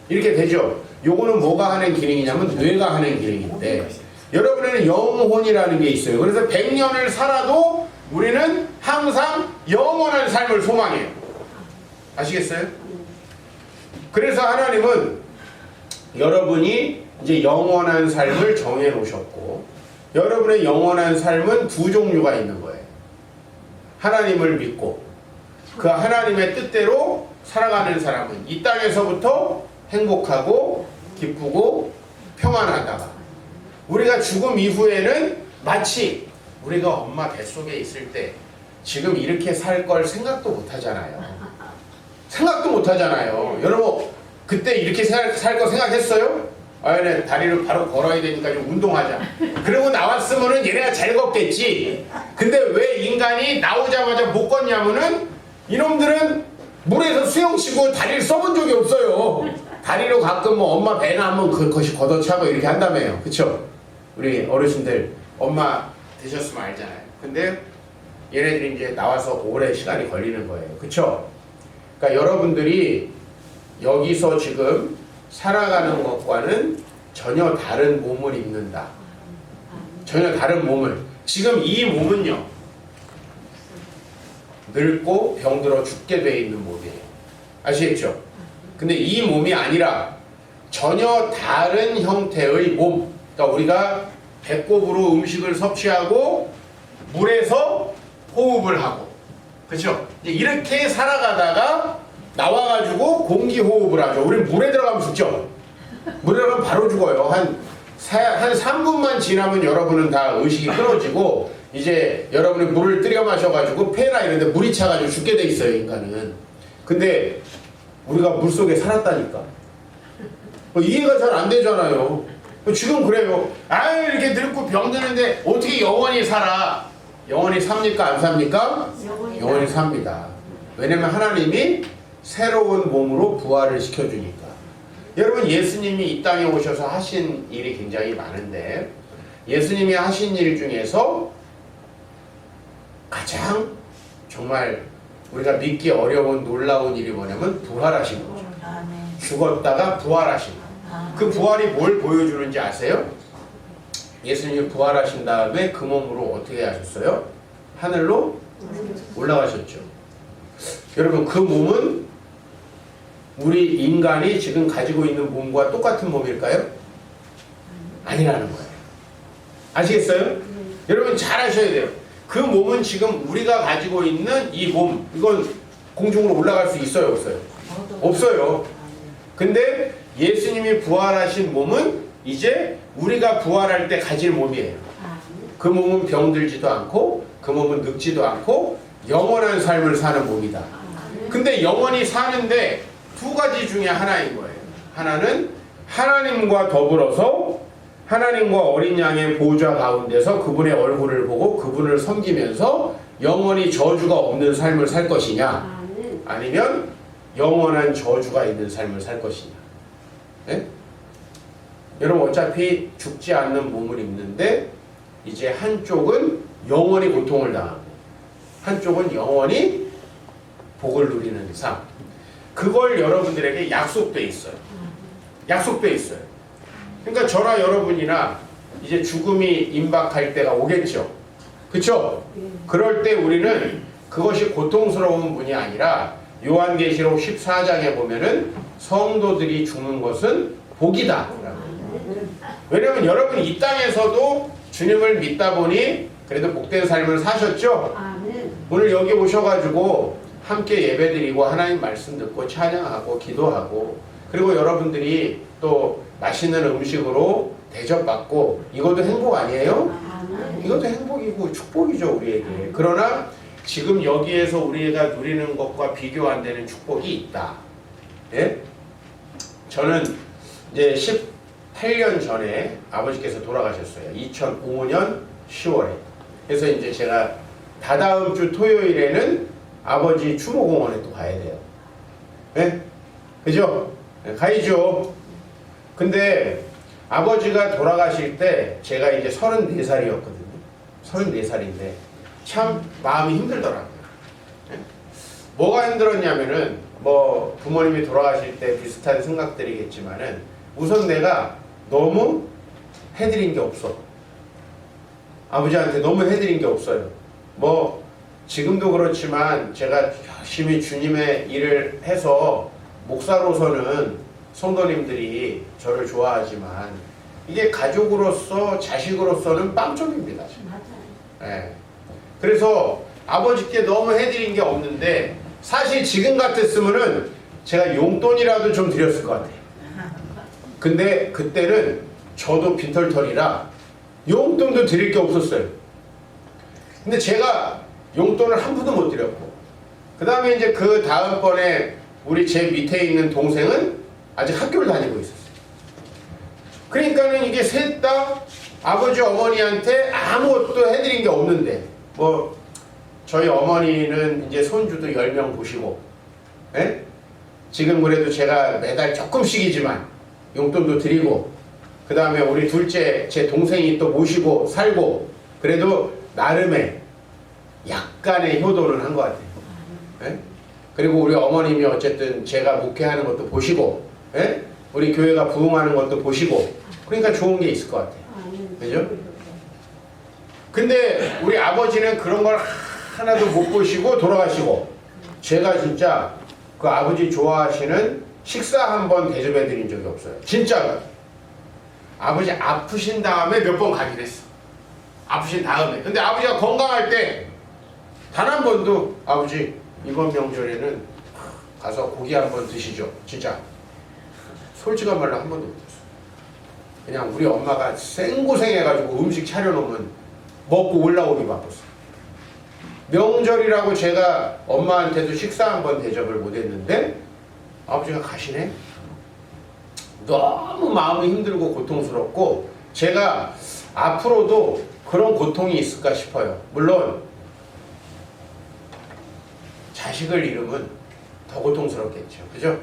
이렇게 되죠. 요거는 뭐가 하는 기능이냐면 뇌가 하는 기능인데, 여러분에는 영혼이라는 게 있어요. 그래서 100년을 살아도 우리는 항상 영원한 삶을 소망해요. 아시겠어요? 그래서 하나님은 여러분이 이제 영원한 삶을 정해 놓으셨고, 여러분의 영원한 삶은 두 종류가 있는 거예요. 하나님을 믿고 그 하나님의 뜻대로 살아가는 사람은 이 땅에서부터 행복하고 기쁘고 평안하다가, 우리가 죽음 이후에는 마치 우리가 엄마 뱃속에 있을 때 지금 이렇게 살 걸 생각도 못 하잖아요. 생각도 못 하잖아요. 여러분 그때 이렇게 살 거 생각했어요? 얘네 다리를 바로 걸어야 되니까 좀 운동하자. 그러고 나왔으면은 얘네가 잘 걷겠지. 근데 왜 인간이 나오자마자 못 걷냐면은 이놈들은 물에서 수영 치고 다리를 써본 적이 없어요. 다리로 가끔 뭐 엄마 배나 한번 그것이 걷어차고 이렇게 한다며요. 그쵸? 우리 어르신들 엄마 되셨으면 알잖아요. 근데 얘네들이 이제 나와서 오래 시간이 걸리는 거예요. 그쵸? 그러니까 여러분들이 여기서 지금 살아가는 것과는 전혀 다른 몸을 입는다. 전혀 다른 몸을. 지금 이 몸은요, 늙고 병들어 죽게 돼 있는 몸이에요. 아시겠죠? 근데 이 몸이 아니라 전혀 다른 형태의 몸. 그러니까 우리가 배꼽으로 음식을 섭취하고 물에서 호흡을 하고, 그렇죠? 이렇게 살아가다가 나와가지고 공기 호흡을 하죠. 우리 물에 들어가면 죽죠. 물에 들어가면 바로 죽어요. 한 3분만 지나면 여러분은 다 의식이 끊어지고 이제 여러분이 물을 들여 마셔가지고 폐나 이런 데 물이 차가지고 죽게 돼 있어요, 인간은. 근데 우리가 물속에 살았다니까. 이해가 잘 안 되잖아요. 지금 그래요. 아유, 이렇게 늙고 병드는데 어떻게 영원히 살아? 영원히 삽니까? 안 삽니까? 영원히 삽니다. 왜냐면 하나님이 새로운 몸으로 부활을 시켜주니까. 여러분, 예수님이 이 땅에 오셔서 하신 일이 굉장히 많은데 예수님이 하신 일 중에서 가장 정말 우리가 믿기 어려운 놀라운 일이 뭐냐면 부활하신 거죠. 죽었다가 부활하신 거. 그 부활이 뭘 보여주는지 아세요? 예수님이 부활하신 다음에 그 몸으로 어떻게 하셨어요? 하늘로 올라가셨죠. 여러분, 그 몸은 우리 인간이 지금 가지고 있는 몸과 똑같은 몸일까요? 아니라는 거예요. 아시겠어요? 여러분 잘 아셔야 돼요. 그 몸은 지금 우리가 가지고 있는 이 몸, 이건 공중으로 올라갈 수 있어요, 없어요? 없어요. 근데 예수님이 부활하신 몸은 이제 우리가 부활할 때 가질 몸이에요. 그 몸은 병들지도 않고 그 몸은 늙지도 않고 영원한 삶을 사는 몸이다. 근데 영원히 사는데 두 가지 중에 하나인 거예요. 하나는 하나님과 더불어서 하나님과 어린 양의 보좌 가운데서 그분의 얼굴을 보고 그분을 섬기면서 영원히 저주가 없는 삶을 살 것이냐, 아니면 영원한 저주가 있는 삶을 살 것이냐. 네? 여러분, 어차피 죽지 않는 몸을 입는데 이제 한쪽은 영원히 고통을 당하고 한쪽은 영원히 복을 누리는 삶. 그걸 여러분들에게 약속돼 있어요. 약속돼 있어요. 그러니까 저나 여러분이나 이제 죽음이 임박할 때가 오겠죠. 그쵸? 그럴 때 우리는 그것이 고통스러운 분이 아니라 요한계시록 14장에 보면은 성도들이 죽는 것은 복이다. 왜냐면 여러분 이 땅에서도 주님을 믿다 보니 그래도 복된 삶을 사셨죠? 오늘 여기 오셔가지고 함께 예배드리고 하나님 말씀 듣고 찬양하고 기도하고 그리고 여러분들이 또 맛있는 음식으로 대접받고 이것도 행복 아니에요? 이것도 행복이고 축복이죠, 우리에게. 그러나 지금 여기에서 우리가 누리는 것과 비교 안 되는 축복이 있다. 예? 저는 이제 18년 전에 아버지께서 돌아가셨어요. 2005년 10월에. 그래서 이제 제가 다다음 주 토요일에는 아버지 추모공원에 또 가야 돼요. 예? 그죠? 가야죠. 근데 아버지가 돌아가실 때 제가 이제 34살이었거든요. 34살인데 참 마음이 힘들더라고요. 뭐가 힘들었냐면은 뭐 부모님이 돌아가실 때 비슷한 생각들이겠지만은 우선 내가 너무 해드린 게 없어. 아버지한테 너무 해드린 게 없어요. 뭐 지금도 그렇지만 제가 열심히 주님의 일을 해서 목사로서는 성도님들이 저를 좋아하지만 이게 가족으로서 자식으로서는 빵점입니다. 네. 그래서 아버지께 너무 해드린 게 없는데 사실 지금 같았으면은 제가 용돈이라도 좀 드렸을 것 같아요. 근데 그때는 저도 빈털털이라 용돈도 드릴 게 없었어요. 근데 제가 용돈을 한 푼도 못 드렸고 그 다음에 이제 그 다음번에 우리 제 밑에 있는 동생은 아직 학교를 다니고 있었어요. 그러니까는 이게 셋 다 아버지 어머니한테 아무것도 해드린 게 없는데 뭐 저희 어머니는 이제 손주도 10명 보시고 예? 지금 그래도 제가 매달 조금씩이지만 용돈도 드리고 그 다음에 우리 둘째 제 동생이 또 모시고 살고 그래도 나름의 약간의 효도는 한 것 같아요. 예? 그리고 우리 어머님이 어쨌든 제가 목회하는 것도 보시고, 예? 우리 교회가 부흥하는 것도 보시고, 그러니까 좋은 게 있을 것 같아요. 그죠? 근데 우리 아버지는 그런 걸 하나도 못 보시고 돌아가시고, 제가 진짜 그 아버지 좋아하시는 식사 한 번 대접해 드린 적이 없어요. 진짜로. 아버지 아프신 다음에 몇 번 가긴 했어. 아프신 다음에. 근데 아버지가 건강할 때 단 한 번도 아버지 이번 명절에는 가서 고기 한 번 드시죠. 진짜. 솔직한 말로 한 번도 못했어. 그냥 우리 엄마가 생고생해가지고 음식 차려놓으면 먹고 올라오기 바빴어. 명절이라고 제가 엄마한테도 식사 한 번 대접을 못했는데 아버지가 가시네? 너무 마음이 힘들고 고통스럽고 제가 앞으로도 그런 고통이 있을까 싶어요. 물론 자식을 잃으면 더 고통스럽겠죠. 그죠?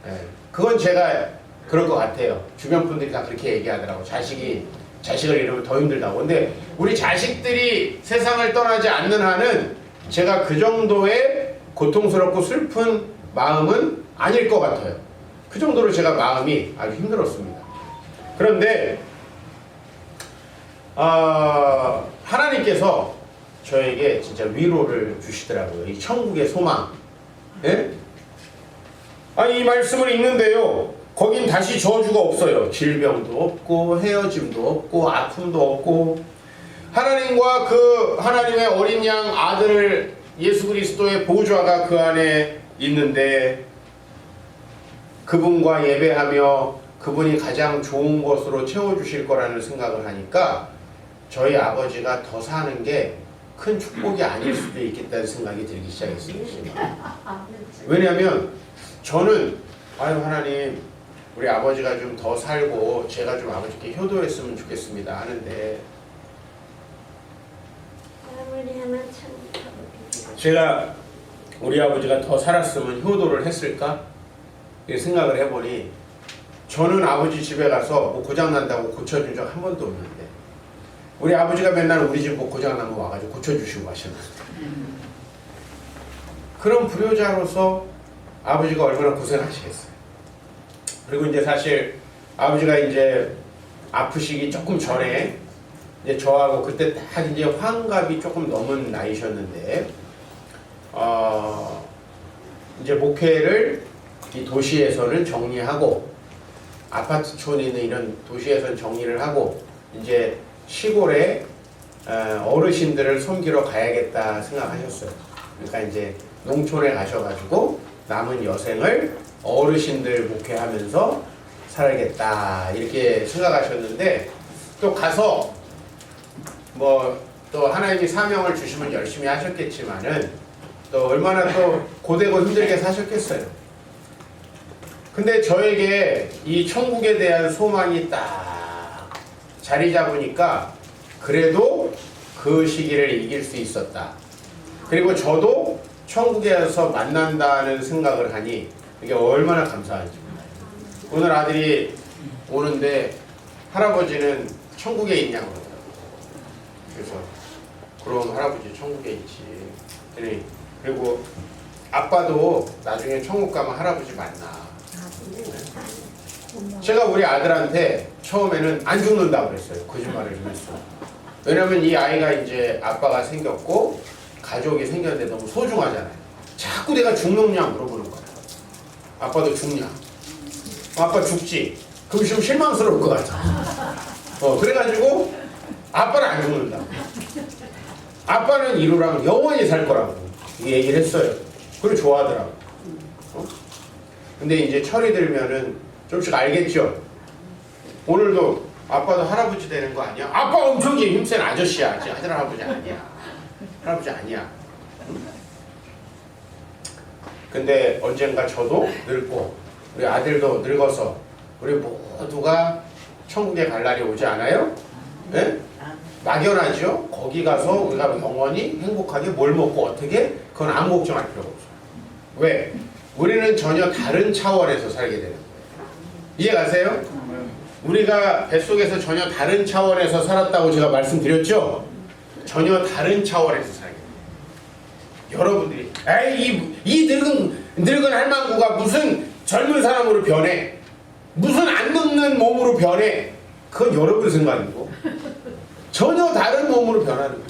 네. 그건 제가 그럴 것 같아요. 주변 분들이 다 그렇게 얘기하더라고. 자식을 잃으면 더 힘들다고. 근데 우리 자식들이 세상을 떠나지 않는 한은 제가 그 정도의 고통스럽고 슬픈 마음은 아닐 것 같아요. 그 정도로 제가 마음이 아주 힘들었습니다. 그런데 하나님께서 저에게 진짜 위로를 주시더라고요. 이 천국의 소망. 예? 이 말씀을 읽는데요. 거긴 다시 저주가 없어요. 질병도 없고 헤어짐도 없고 아픔도 없고 하나님과 그 하나님의 어린 양 아들 예수 그리스도의 보좌가 그 안에 있는데 그분과 예배하며 그분이 가장 좋은 것으로 채워주실 거라는 생각을 하니까 저희 아버지가 더 사는 게 큰 축복이 아닐 수도 있겠다는 생각이 들기 시작했습니다. 왜냐하면 저는 하나님 우리 아버지가 좀 더 살고 제가 좀 아버지께 효도했으면 좋겠습니다 하는데 제가 우리 아버지가 더 살았으면 효도를 했을까? 이렇게 생각을 해보니 저는 아버지 집에 가서 뭐 고장난다고 고쳐준 적 한 번도 없는데 우리 아버지가 맨날 우리 집 뭐 고장나면 와가지고 고쳐주시고 하셨는데 그런 불효자로서 아버지가 얼마나 고생하시겠어요. 그리고 이제 사실 아버지가 이제 아프시기 조금 전에 이제 저하고 그때 딱 이제 환갑이 조금 넘은 나이셨는데 이제 목회를 이 도시에서는 정리하고 아파트촌에 있는 이런 도시에서는 정리를 하고 이제 시골에 어르신들을 섬기러 가야겠다 생각하셨어요. 그러니까 이제 농촌에 가셔가지고 남은 여생을 어르신들 목회하면서 살아야겠다 이렇게 생각하셨는데 또 가서 뭐 또 하나님이 사명을 주시면 열심히 하셨겠지만은 또 얼마나 또 고되고 힘들게 사셨겠어요. 근데 저에게 이 천국에 대한 소망이 딱 자리 잡으니까 그래도 그 시기를 이길 수 있었다. 그리고 저도 천국에서 만난다는 생각을 하니 이게 얼마나 감사한지. 오늘 아들이 오는데 할아버지는 천국에 있냐고 그러더라고요. 그래서 그럼 할아버지 천국에 있지. 그리고 아빠도 나중에 천국 가면 할아버지 만나. 제가 우리 아들한테 처음에는 안 죽는다고 그랬어요. 거짓말을 좀 했어. 왜냐면 이 아이가 이제 아빠가 생겼고 가족이 생겼는데 너무 소중하잖아요. 자꾸 내가 죽느냐 물어보는 거야. 아빠도 죽냐? 아빠 죽지? 그럼 좀 실망스러울 것 같아. 그래가지고 아빠는 안 죽는다. 아빠는 이루랑 영원히 살 거라고 이 얘기를 했어요. 그리고 좋아하더라고. 근데 이제 철이 들면은 좀씩 알겠죠? 오늘도 아빠도 할아버지 되는 거 아니야? 아빠 엄청 힘센 아저씨야. 아들 할아버지 아니야. 할아버지 아니야. 근데 언젠가 저도 늙고 우리 아들도 늙어서 우리 모두가 천국에 갈 날이 오지 않아요? 네? 막연하죠? 거기 가서 우리가 영원히 행복하게 뭘 먹고 어떻게? 그건 아무 걱정할 필요가 없어요. 왜? 우리는 전혀 다른 차원에서 살게 되는 거예요. 이해가세요? 우리가 뱃속에서 전혀 다른 차원에서 살았다고 제가 말씀드렸죠? 전혀 다른 차원에서 살게 돼요. 여러분들이 에이 이 늙은 할망구가 무슨 젊은 사람으로 변해? 무슨 안 늙는 몸으로 변해? 그건 여러분 생각이고 전혀 다른 몸으로 변하는 거예요.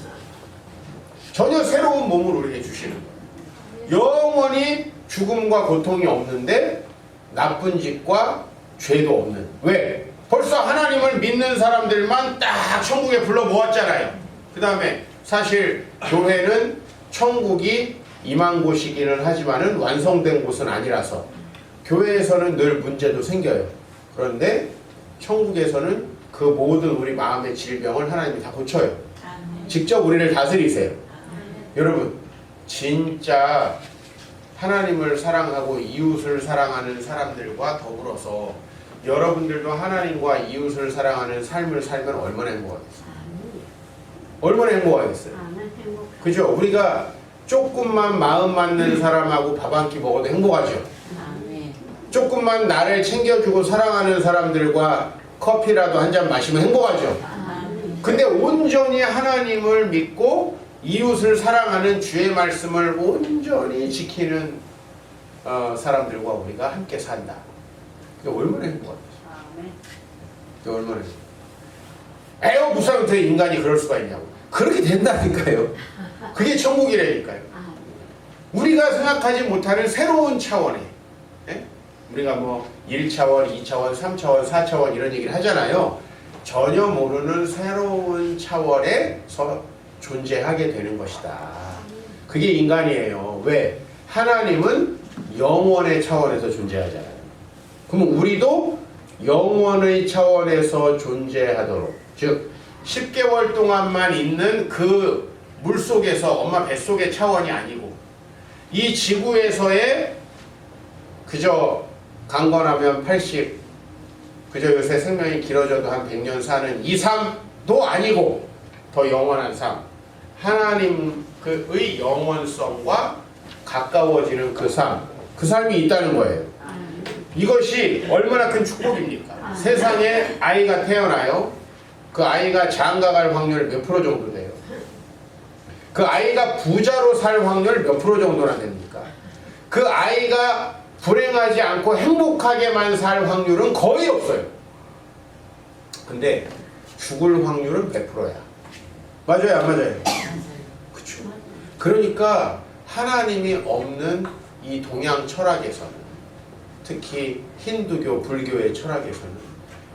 전혀 새로운 몸을 우리에게 주시는 거예요. 영원히 죽음과 고통이 없는데 나쁜 짓과 죄도 없는. 왜? 벌써 하나님을 믿는 사람들만 딱 천국에 불러 모았잖아요. 그 다음에 사실 교회는 천국이 임한 곳이기는 하지만은 완성된 곳은 아니라서 교회에서는 늘 문제도 생겨요. 그런데 천국에서는 그 모든 우리 마음의 질병을 하나님이 다 고쳐요. 직접 우리를 다스리세요. 여러분 진짜 하나님을 사랑하고 이웃을 사랑하는 사람들과 더불어서 여러분들도 하나님과 이웃을 사랑하는 삶을 살면 얼마나 행복하겠어요. 얼마나 행복하겠어요. 그죠? 우리가 조금만 마음 맞는 사람하고 밥 한 끼 먹어도 행복하죠. 조금만 나를 챙겨주고 사랑하는 사람들과 커피라도 한 잔 마시면 행복하죠. 근데 온전히 하나님을 믿고 이웃을 사랑하는 주의 말씀을 온전히 지키는 사람들과 우리가 함께 산다. 그게 얼마나 행복하겠어요. 그게 얼마나 행복해요. 에어 무상부터 인간이 그럴 수가 있냐고. 그렇게 된다니까요. 그게 천국이라니까요. 우리가 생각하지 못하는 새로운 차원에, 예? 우리가 뭐 1차원, 2차원, 3차원, 4차원 이런 얘기를 하잖아요. 전혀 모르는 새로운 차원에서 존재하게 되는 것이다. 그게 인간이에요. 왜? 하나님은 영원의 차원에서 존재하잖아요. 그럼 우리도 영원의 차원에서 존재하도록, 즉 10개월 동안만 있는 그 물속에서 엄마 뱃속의 차원이 아니고 이 지구에서의 그저 강건하면 80, 그저 요새 생명이 길어져도 한 100년 사는 이 삶도 아니고 더 영원한 삶, 하나님 그의 영원성과 가까워지는 그 삶, 그 삶이 있다는 거예요. 이것이 얼마나 큰 축복입니까? 세상에 아이가 태어나요. 그 아이가 장가갈 확률 몇 프로 정도 돼요? 그 아이가 부자로 살 확률 몇 프로 정도나 됩니까? 그 아이가 불행하지 않고 행복하게만 살 확률은 거의 없어요. 근데 죽을 확률은 100%야. 맞아요, 안 맞아요? 그쵸. 그러니까 하나님이 없는 이 동양 철학에서는, 특히 힌두교, 불교의 철학에서는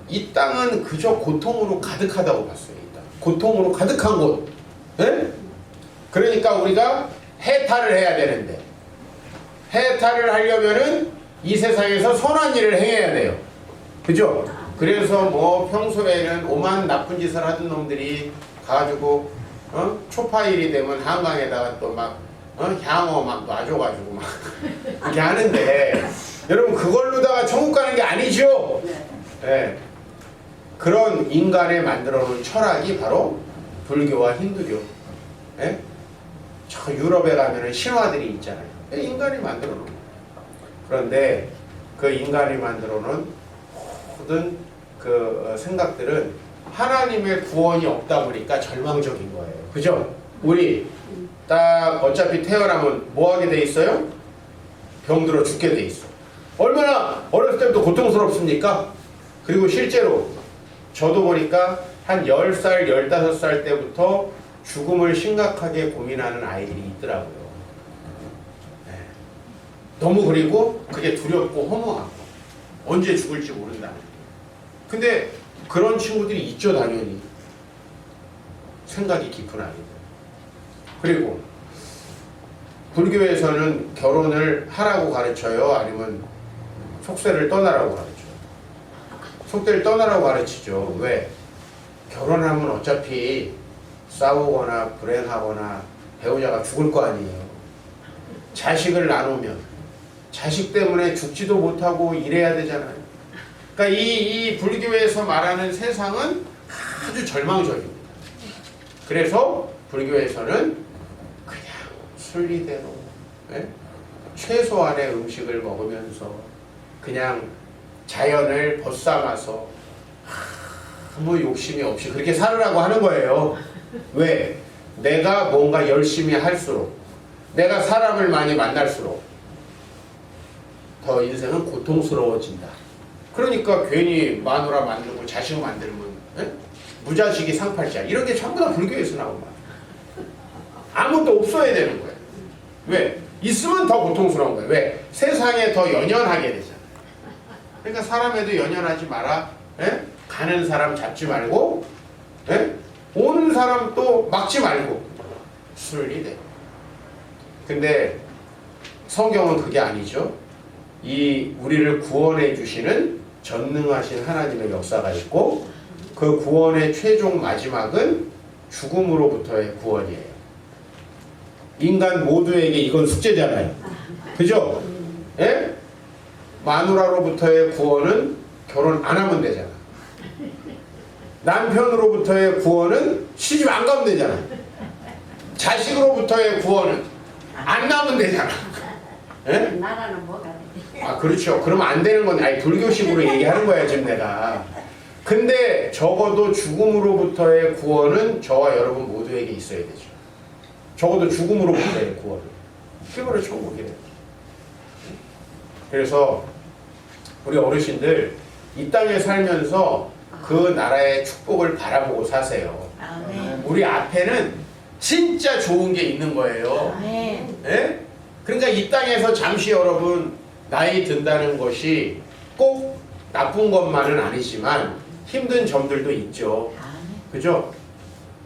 이 땅은 그저 고통으로 가득하다고 봤어요. 이 땅. 고통으로 가득한 곳. 네? 그러니까 우리가 해탈을 해야 되는데, 해탈을 하려면은 이 세상에서 선한 일을 행해야 돼요. 그죠? 그래서 뭐 평소에는 오만 나쁜 짓을 하던 놈들이 가지고 초파일이 되면 한강에다가 또 막 향어 막 놔줘가지고 막 이렇게 하는데, 여러분 그걸로다가 천국 가는 게 아니죠. 네. 그런 인간에 만들어 놓은 철학이 바로 불교와 힌두교. 네? 저 유럽에 가면은 신화들이 있잖아요. 인간이 만들어 놓은. 그런데 그 인간이 만들어 놓은 모든 그 생각들은 하나님의 구원이 없다 보니까 절망적인 거예요. 그죠? 우리 딱 어차피 태어나면 뭐 하게 돼 있어요? 병들어 죽게 돼 있어. 얼마나 어렸을 때부터 고통스럽습니까? 그리고 실제로 저도 보니까 한 10살, 15살 때부터 죽음을 심각하게 고민하는 아이들이 있더라고요. 네. 너무 그리고 그게 두렵고 허무하고 언제 죽을지 모른다. 근데 그런 친구들이 있죠, 당연히. 생각이 깊은 아이들. 그리고 불교에서는 결혼을 하라고 가르쳐요? 아니면 속세를 떠나라고 가르쳐요? 속세를 떠나라고 가르치죠. 왜? 결혼하면 어차피 싸우거나 불행하거나 배우자가 죽을 거 아니에요. 자식을 나누면 자식 때문에 죽지도 못하고 일해야 되잖아요. 그러니까 이 불교에서 말하는 세상은 아주 절망적입니다. 그래서 불교에서는 그냥 순리대로, 네? 최소한의 음식을 먹으면서 그냥 자연을 벗삼아서 아무 욕심이 없이 그렇게 살으라고 하는 거예요. 왜? 내가 뭔가 열심히 할수록, 내가 사람을 많이 만날수록 더 인생은 고통스러워진다. 그러니까 괜히 마누라 만들고 자식 만들면 에? 무자식이 상팔자 이런 게 전부 다 불교에서 나온 거야. 아무것도 없어야 되는 거야. 왜? 있으면 더 고통스러운 거야. 왜? 세상에 더 연연하게 되잖아. 그러니까 사람에도 연연하지 마라. 에? 가는 사람 잡지 말고 에? 오는 사람 또 막지 말고 순리 돼. 근데 성경은 그게 아니죠. 이 우리를 구원해 주시는 전능하신 하나님의 역사가 있고 그 구원의 최종 마지막은 죽음으로부터의 구원이에요. 인간 모두에게 이건 숙제잖아요. 그죠? 예? 마누라로부터의 구원은 결혼 안 하면 되잖아. 남편으로부터의 구원은 시집 안 가면 되잖아. 자식으로부터의 구원은 안 나면 되잖아. 예? 나라는 뭐가 돼? 아, 그렇죠. 그러면 안 되는 건 아니 불교식으로 얘기하는 거야 지금 내가. 근데 적어도 죽음으로부터의 구원은 저와 여러분 모두에게 있어야 되죠. 적어도 죽음으로부터의 구원. 그거를 천국이래요. 그래서 우리 어르신들 이 땅에 살면서 그 나라의 축복을 바라보고 사세요. 아멘. 우리 앞에는 진짜 좋은 게 있는 거예요. 아멘. 예? 그러니까 이 땅에서 잠시 여러분 나이 든다는 것이 꼭 나쁜 것만은 아니지만 힘든 점들도 있죠. 그죠?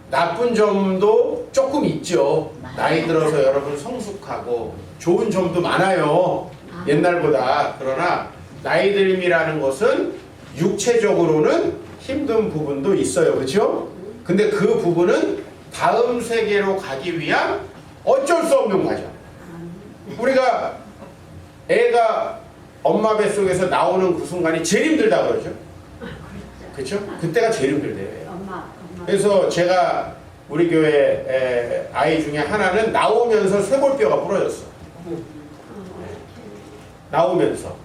나쁜 점도 조금 있죠. 나이 들어서 여러분 성숙하고 좋은 점도 많아요. 옛날보다. 그러나 나이 듦이라는 것은 육체적으로는 힘든 부분도 있어요. 그렇죠? 근데 그 부분은 다음 세계로 가기 위한 어쩔 수 없는 과정. 우리가 애가 엄마 뱃속에서 나오는 그 순간이 제일 힘들다 그러죠. 그렇죠? 그때가 제일 힘들대요. 엄마. 그래서 제가 우리 교회 아이 중에 하나는 나오면서 쇄골뼈가 부러졌어. 나오면서.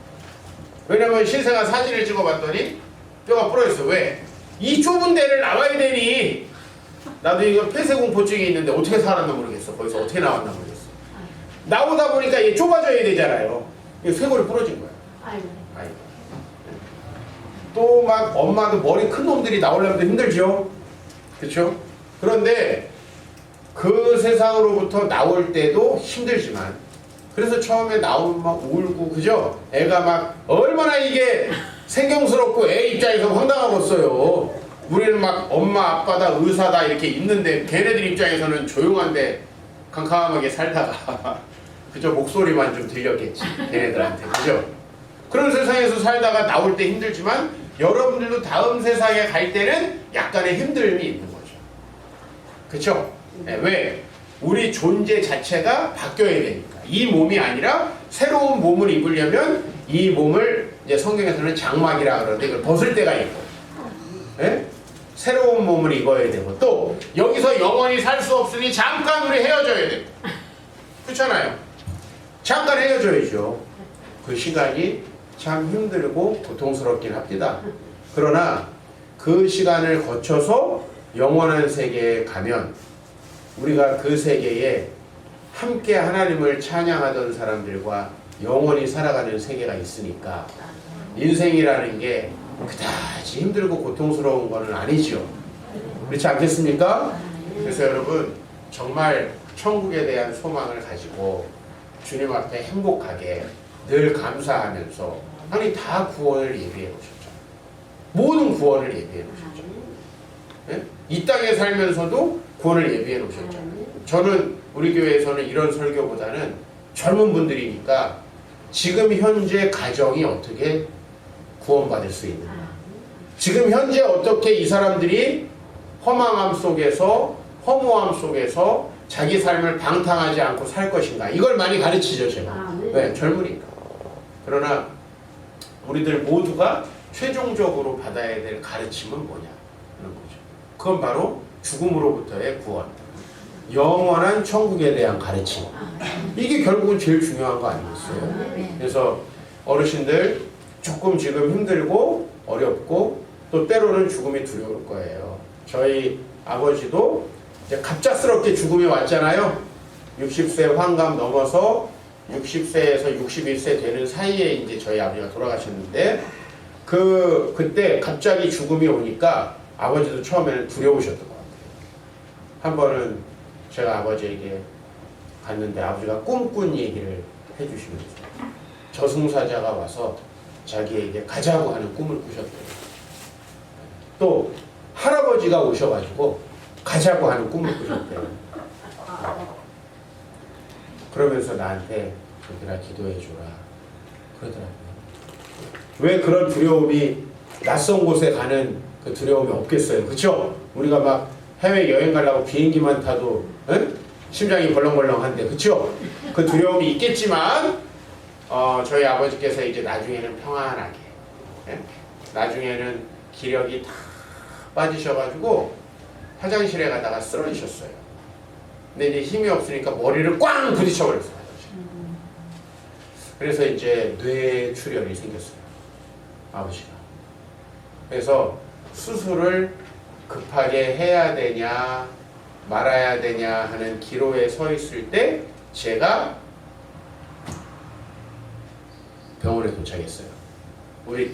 왜냐면 신생아 사진을 찍어봤더니 뼈가 부러졌어. 왜? 이 좁은 데를 나와야 되니. 나도 이거 폐쇄공포증이 있는데 어떻게 살았나 모르겠어. 거기서 어떻게 나왔나 모르겠어. 나오다 보니까 얘 좁아져야 되잖아요. 쇄골이 부러진 거야. 아이고. 아이고. 또 막 엄마도 머리 큰 놈들이 나오려면 힘들죠. 그렇죠? 그런데 그 세상으로부터 나올 때도 힘들지만 그래서 처음에 나오면 막 울고 그죠? 애가 막 얼마나 이게 생경스럽고 애 입장에서 황당하겠어요. 우리는 막 엄마 아빠다 의사다 이렇게 있는데 걔네들 입장에서는 조용한데 캄캄하게 살다가 그저 목소리만 좀 들렸겠지 걔네들한테. 그죠? 그런 세상에서 살다가 나올 때 힘들지만 여러분들도 다음 세상에 갈 때는 약간의 힘듦이 있는 거죠. 그쵸? 네, 왜? 우리 존재 자체가 바뀌어야 되니까. 이 몸이 아니라 새로운 몸을 입으려면 이 몸을 이제 성경에서는 장막이라 그러는데 이걸 벗을 때가 있고, 네? 새로운 몸을 입어야 되고, 또 여기서 영원히 살 수 없으니 잠깐 우리 헤어져야 되고, 그렇잖아요. 잠깐 헤어져야죠. 그 시간이 참 힘들고 고통스럽긴 합니다. 그러나 그 시간을 거쳐서 영원한 세계에 가면 우리가 그 세계에 함께 하나님을 찬양하던 사람들과 영원히 살아가는 세계가 있으니까 인생이라는 게 그다지 힘들고 고통스러운 것은 아니죠. 그렇지 않겠습니까? 그래서 여러분 정말 천국에 대한 소망을 가지고 주님 앞에 행복하게 늘 감사하면서 아니 다 구원을 예비해 놓으셨죠. 모든 구원을 예비해 놓으셨죠. 네? 이 땅에 살면서도 구원을 예비해 놓으셨잖아요. 저는 우리 교회에서는 이런 설교보다는 젊은 분들이니까 지금 현재 가정이 어떻게 구원받을 수 있는가, 지금 현재 어떻게 이 사람들이 허망함 속에서 허무함 속에서 자기 삶을 방탕하지 않고 살 것인가, 이걸 많이 가르치죠 제가. 네, 젊으니까. 그러나 우리들 모두가 최종적으로 받아야 될 가르침은 뭐냐 하는 거죠. 그건 바로 죽음으로부터의 구원, 영원한 천국에 대한 가르침. 이게 결국은 제일 중요한 거 아니겠어요? 그래서 어르신들 조금 지금 힘들고 어렵고 또 때로는 죽음이 두려울 거예요. 저희 아버지도 이제 갑작스럽게 죽음이 왔잖아요. 60세 환갑 넘어서 60세에서 61세 되는 사이에 이제 저희 아버지가 돌아가셨는데 그때 갑자기 죽음이 오니까 아버지도 처음에는 두려우셨던 것 같아요. 한 번은 제가 아버지에게 갔는데 아버지가 꿈꾼 얘기를 해주시면서 저승사자가 와서 자기에게 가자고 하는 꿈을 꾸셨대요. 또 할아버지가 오셔가지고 가자고 하는 꿈을 꾸셨대요. 그러면서 나한테 저기라 기도해주라 그러더라고요. 왜 그런 두려움이 낯선 곳에 가는 그 두려움이 없겠어요. 그쵸? 우리가 막 해외 여행 가려고 비행기만 타도 응? 심장이 벌렁벌렁한데 그쵸? 그 두려움이 있겠지만 저희 아버지께서 이제 나중에는 평안하게 나중에는 기력이 다 빠지셔가지고 화장실에 가다가 쓰러지셨어요. 근데 이제 힘이 없으니까 머리를 꽝 부딪혀버렸어요. 그래서 이제 뇌출혈이 생겼어요. 아버지가. 그래서 수술을 급하게 해야 되냐 말아야 되냐 하는 기로에 서 있을 때 제가 병원에 도착했어요. 우리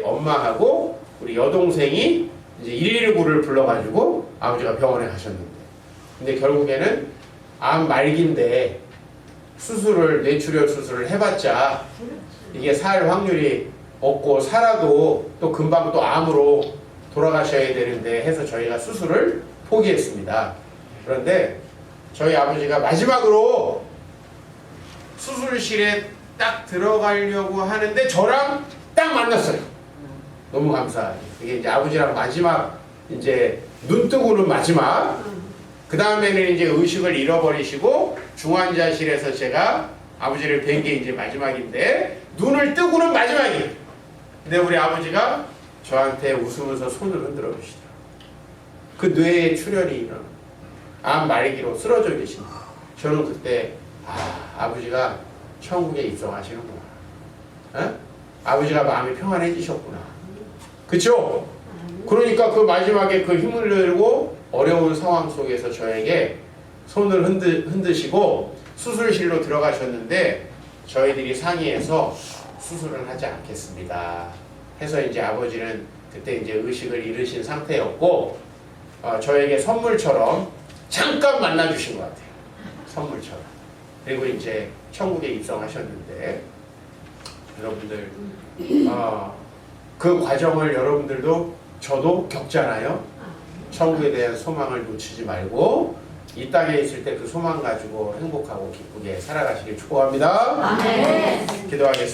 엄마하고 우리 여동생이 이제 119를 불러가지고 아버지가 병원에 가셨는데, 근데 결국에는 암 말기인데 뇌출혈 수술을 해봤자 이게 살 확률이 없고 살아도 또 금방 또 암으로 돌아가셔야 되는데 해서 저희가 수술을 포기했습니다. 그런데 저희 아버지가 마지막으로 수술실에 딱 들어가려고 하는데 저랑 딱 만났어요. 너무 감사하게. 이게 이제 아버지랑 마지막 이제 눈 뜨고는 마지막. 그 다음에는 이제 의식을 잃어버리시고 중환자실에서 제가 아버지를 뵌 게 이제 마지막인데 눈을 뜨고는 마지막이에요. 근데 우리 아버지가 저한테 웃으면서 손을 흔들어 주시더라고요. 그 뇌에 출혈이 일어나 암 말기로 쓰러져 계십니다. 저는 그때 아버지가 천국에 입성하시는구나. 아버지가 마음이 평안해지셨구나. 그쵸? 그러니까 그 마지막에 그 힘을 들고 어려운 상황 속에서 저에게 손을 흔드시고 수술실로 들어가셨는데 저희들이 상의해서 수술은 하지 않겠습니다 해서 이제 아버지는 그때 이제 의식을 잃으신 상태였고 저에게 선물처럼 잠깐 만나주신 것 같아요. 선물처럼. 그리고 이제 천국에 입성하셨는데 여러분들 그 과정을 여러분들도 저도 겪잖아요. 천국에 대한 소망을 놓치지 말고 이 땅에 있을 때 그 소망 가지고 행복하고 기쁘게 살아가시길 축복합니다. 네. 기도하겠습니다.